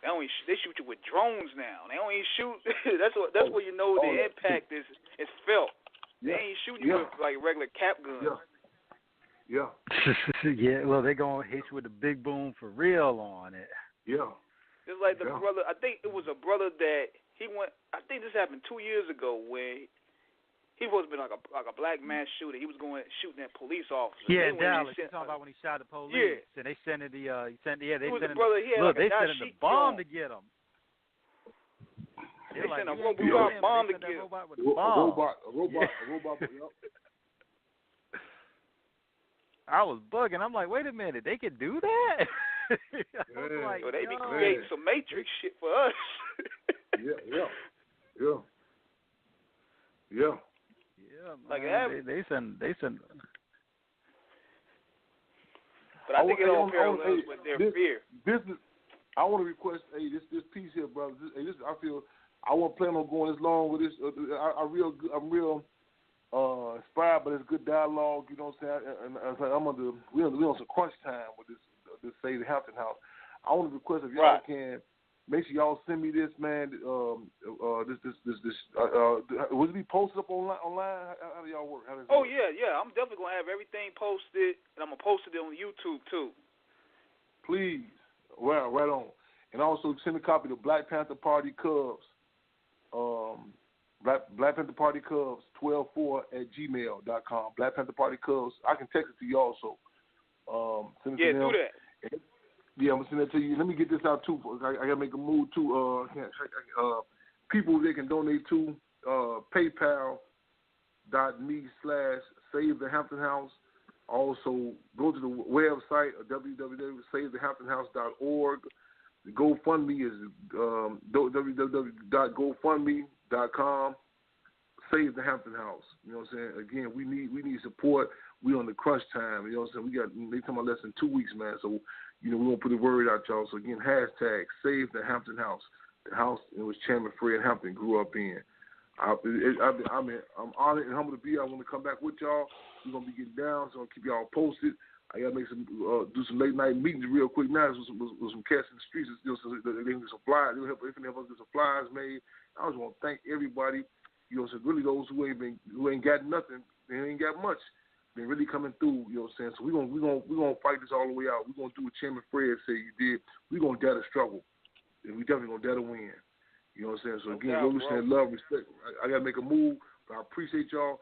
They shoot you with drones now. They only shoot. That's where you know the impact is felt. They ain't shooting you with like regular cap guns. Yeah. Yeah. Well, they gonna hit you with the big boom for real on it. Yeah. Just like the brother. I think it was a brother that he went. I think this happened 2 years ago where he was been like a black mass shooter. He was going shooting at police officers. Yeah, Dallas. You talking about when he shot the police? Yeah. And they sent it they sent the bomb to get him. They sent a robot bomb to get him. A robot. Yep. I was bugging. I'm like, wait a minute, they could do that? I was like, they be creating some Matrix shit for us. Yeah. Yeah, like they send. But I think it all parallels with their fear. I want to request, this piece here, brother. I feel I won't plan on going this long with this. I'm real inspired by this good dialogue. You know what I'm saying? And we're on some crunch time with this say the Hampton House. I want to request if y'all can make sure y'all send me this, man. Will it be posted up online? How do y'all work? Yeah. I'm definitely gonna have everything posted, and I'm gonna post it on YouTube too. Please, right on. And also send a copy to Black Panther Party Cubs. Black Panther Party Cubs 12/4@gmail.com. Black Panther Party Cubs. I can text it to you also. Send it to them. Do that. Yeah, I'm gonna send that to you. Let me get this out too. I gotta make a move too. People they can donate to PayPal.me/Save the Hampton House. Also, go to the website www.savethehamptonhouse.org. The GoFundMe is www.gofundme.com. Save the Hampton House. You know what I'm saying? Again, we need support. We on the crunch time. You know what I'm saying? They talking about less than 2 weeks, man. So, we won't put the word out, y'all. So again, hashtag Save the Hampton House. The house in which Chairman Fred Hampton grew up in. I'm honored and humbled to be here. I want to come back with y'all. We're gonna be getting down, so I'll keep y'all posted. I gotta make do some late night meetings real quick now with some cats in the streets. So they can get some flyers. They can help us get some flyers made. I just want to thank everybody. So really those who ain't got nothing, they ain't got much. Been really coming through. You know what I'm saying? So we're gonna fight this all the way out. We're gonna do what Chairman Fred said you did. We're gonna dare to struggle, and we definitely gonna dare to win. You know what I'm saying? So again, love, respect. I gotta make a move, but I appreciate y'all.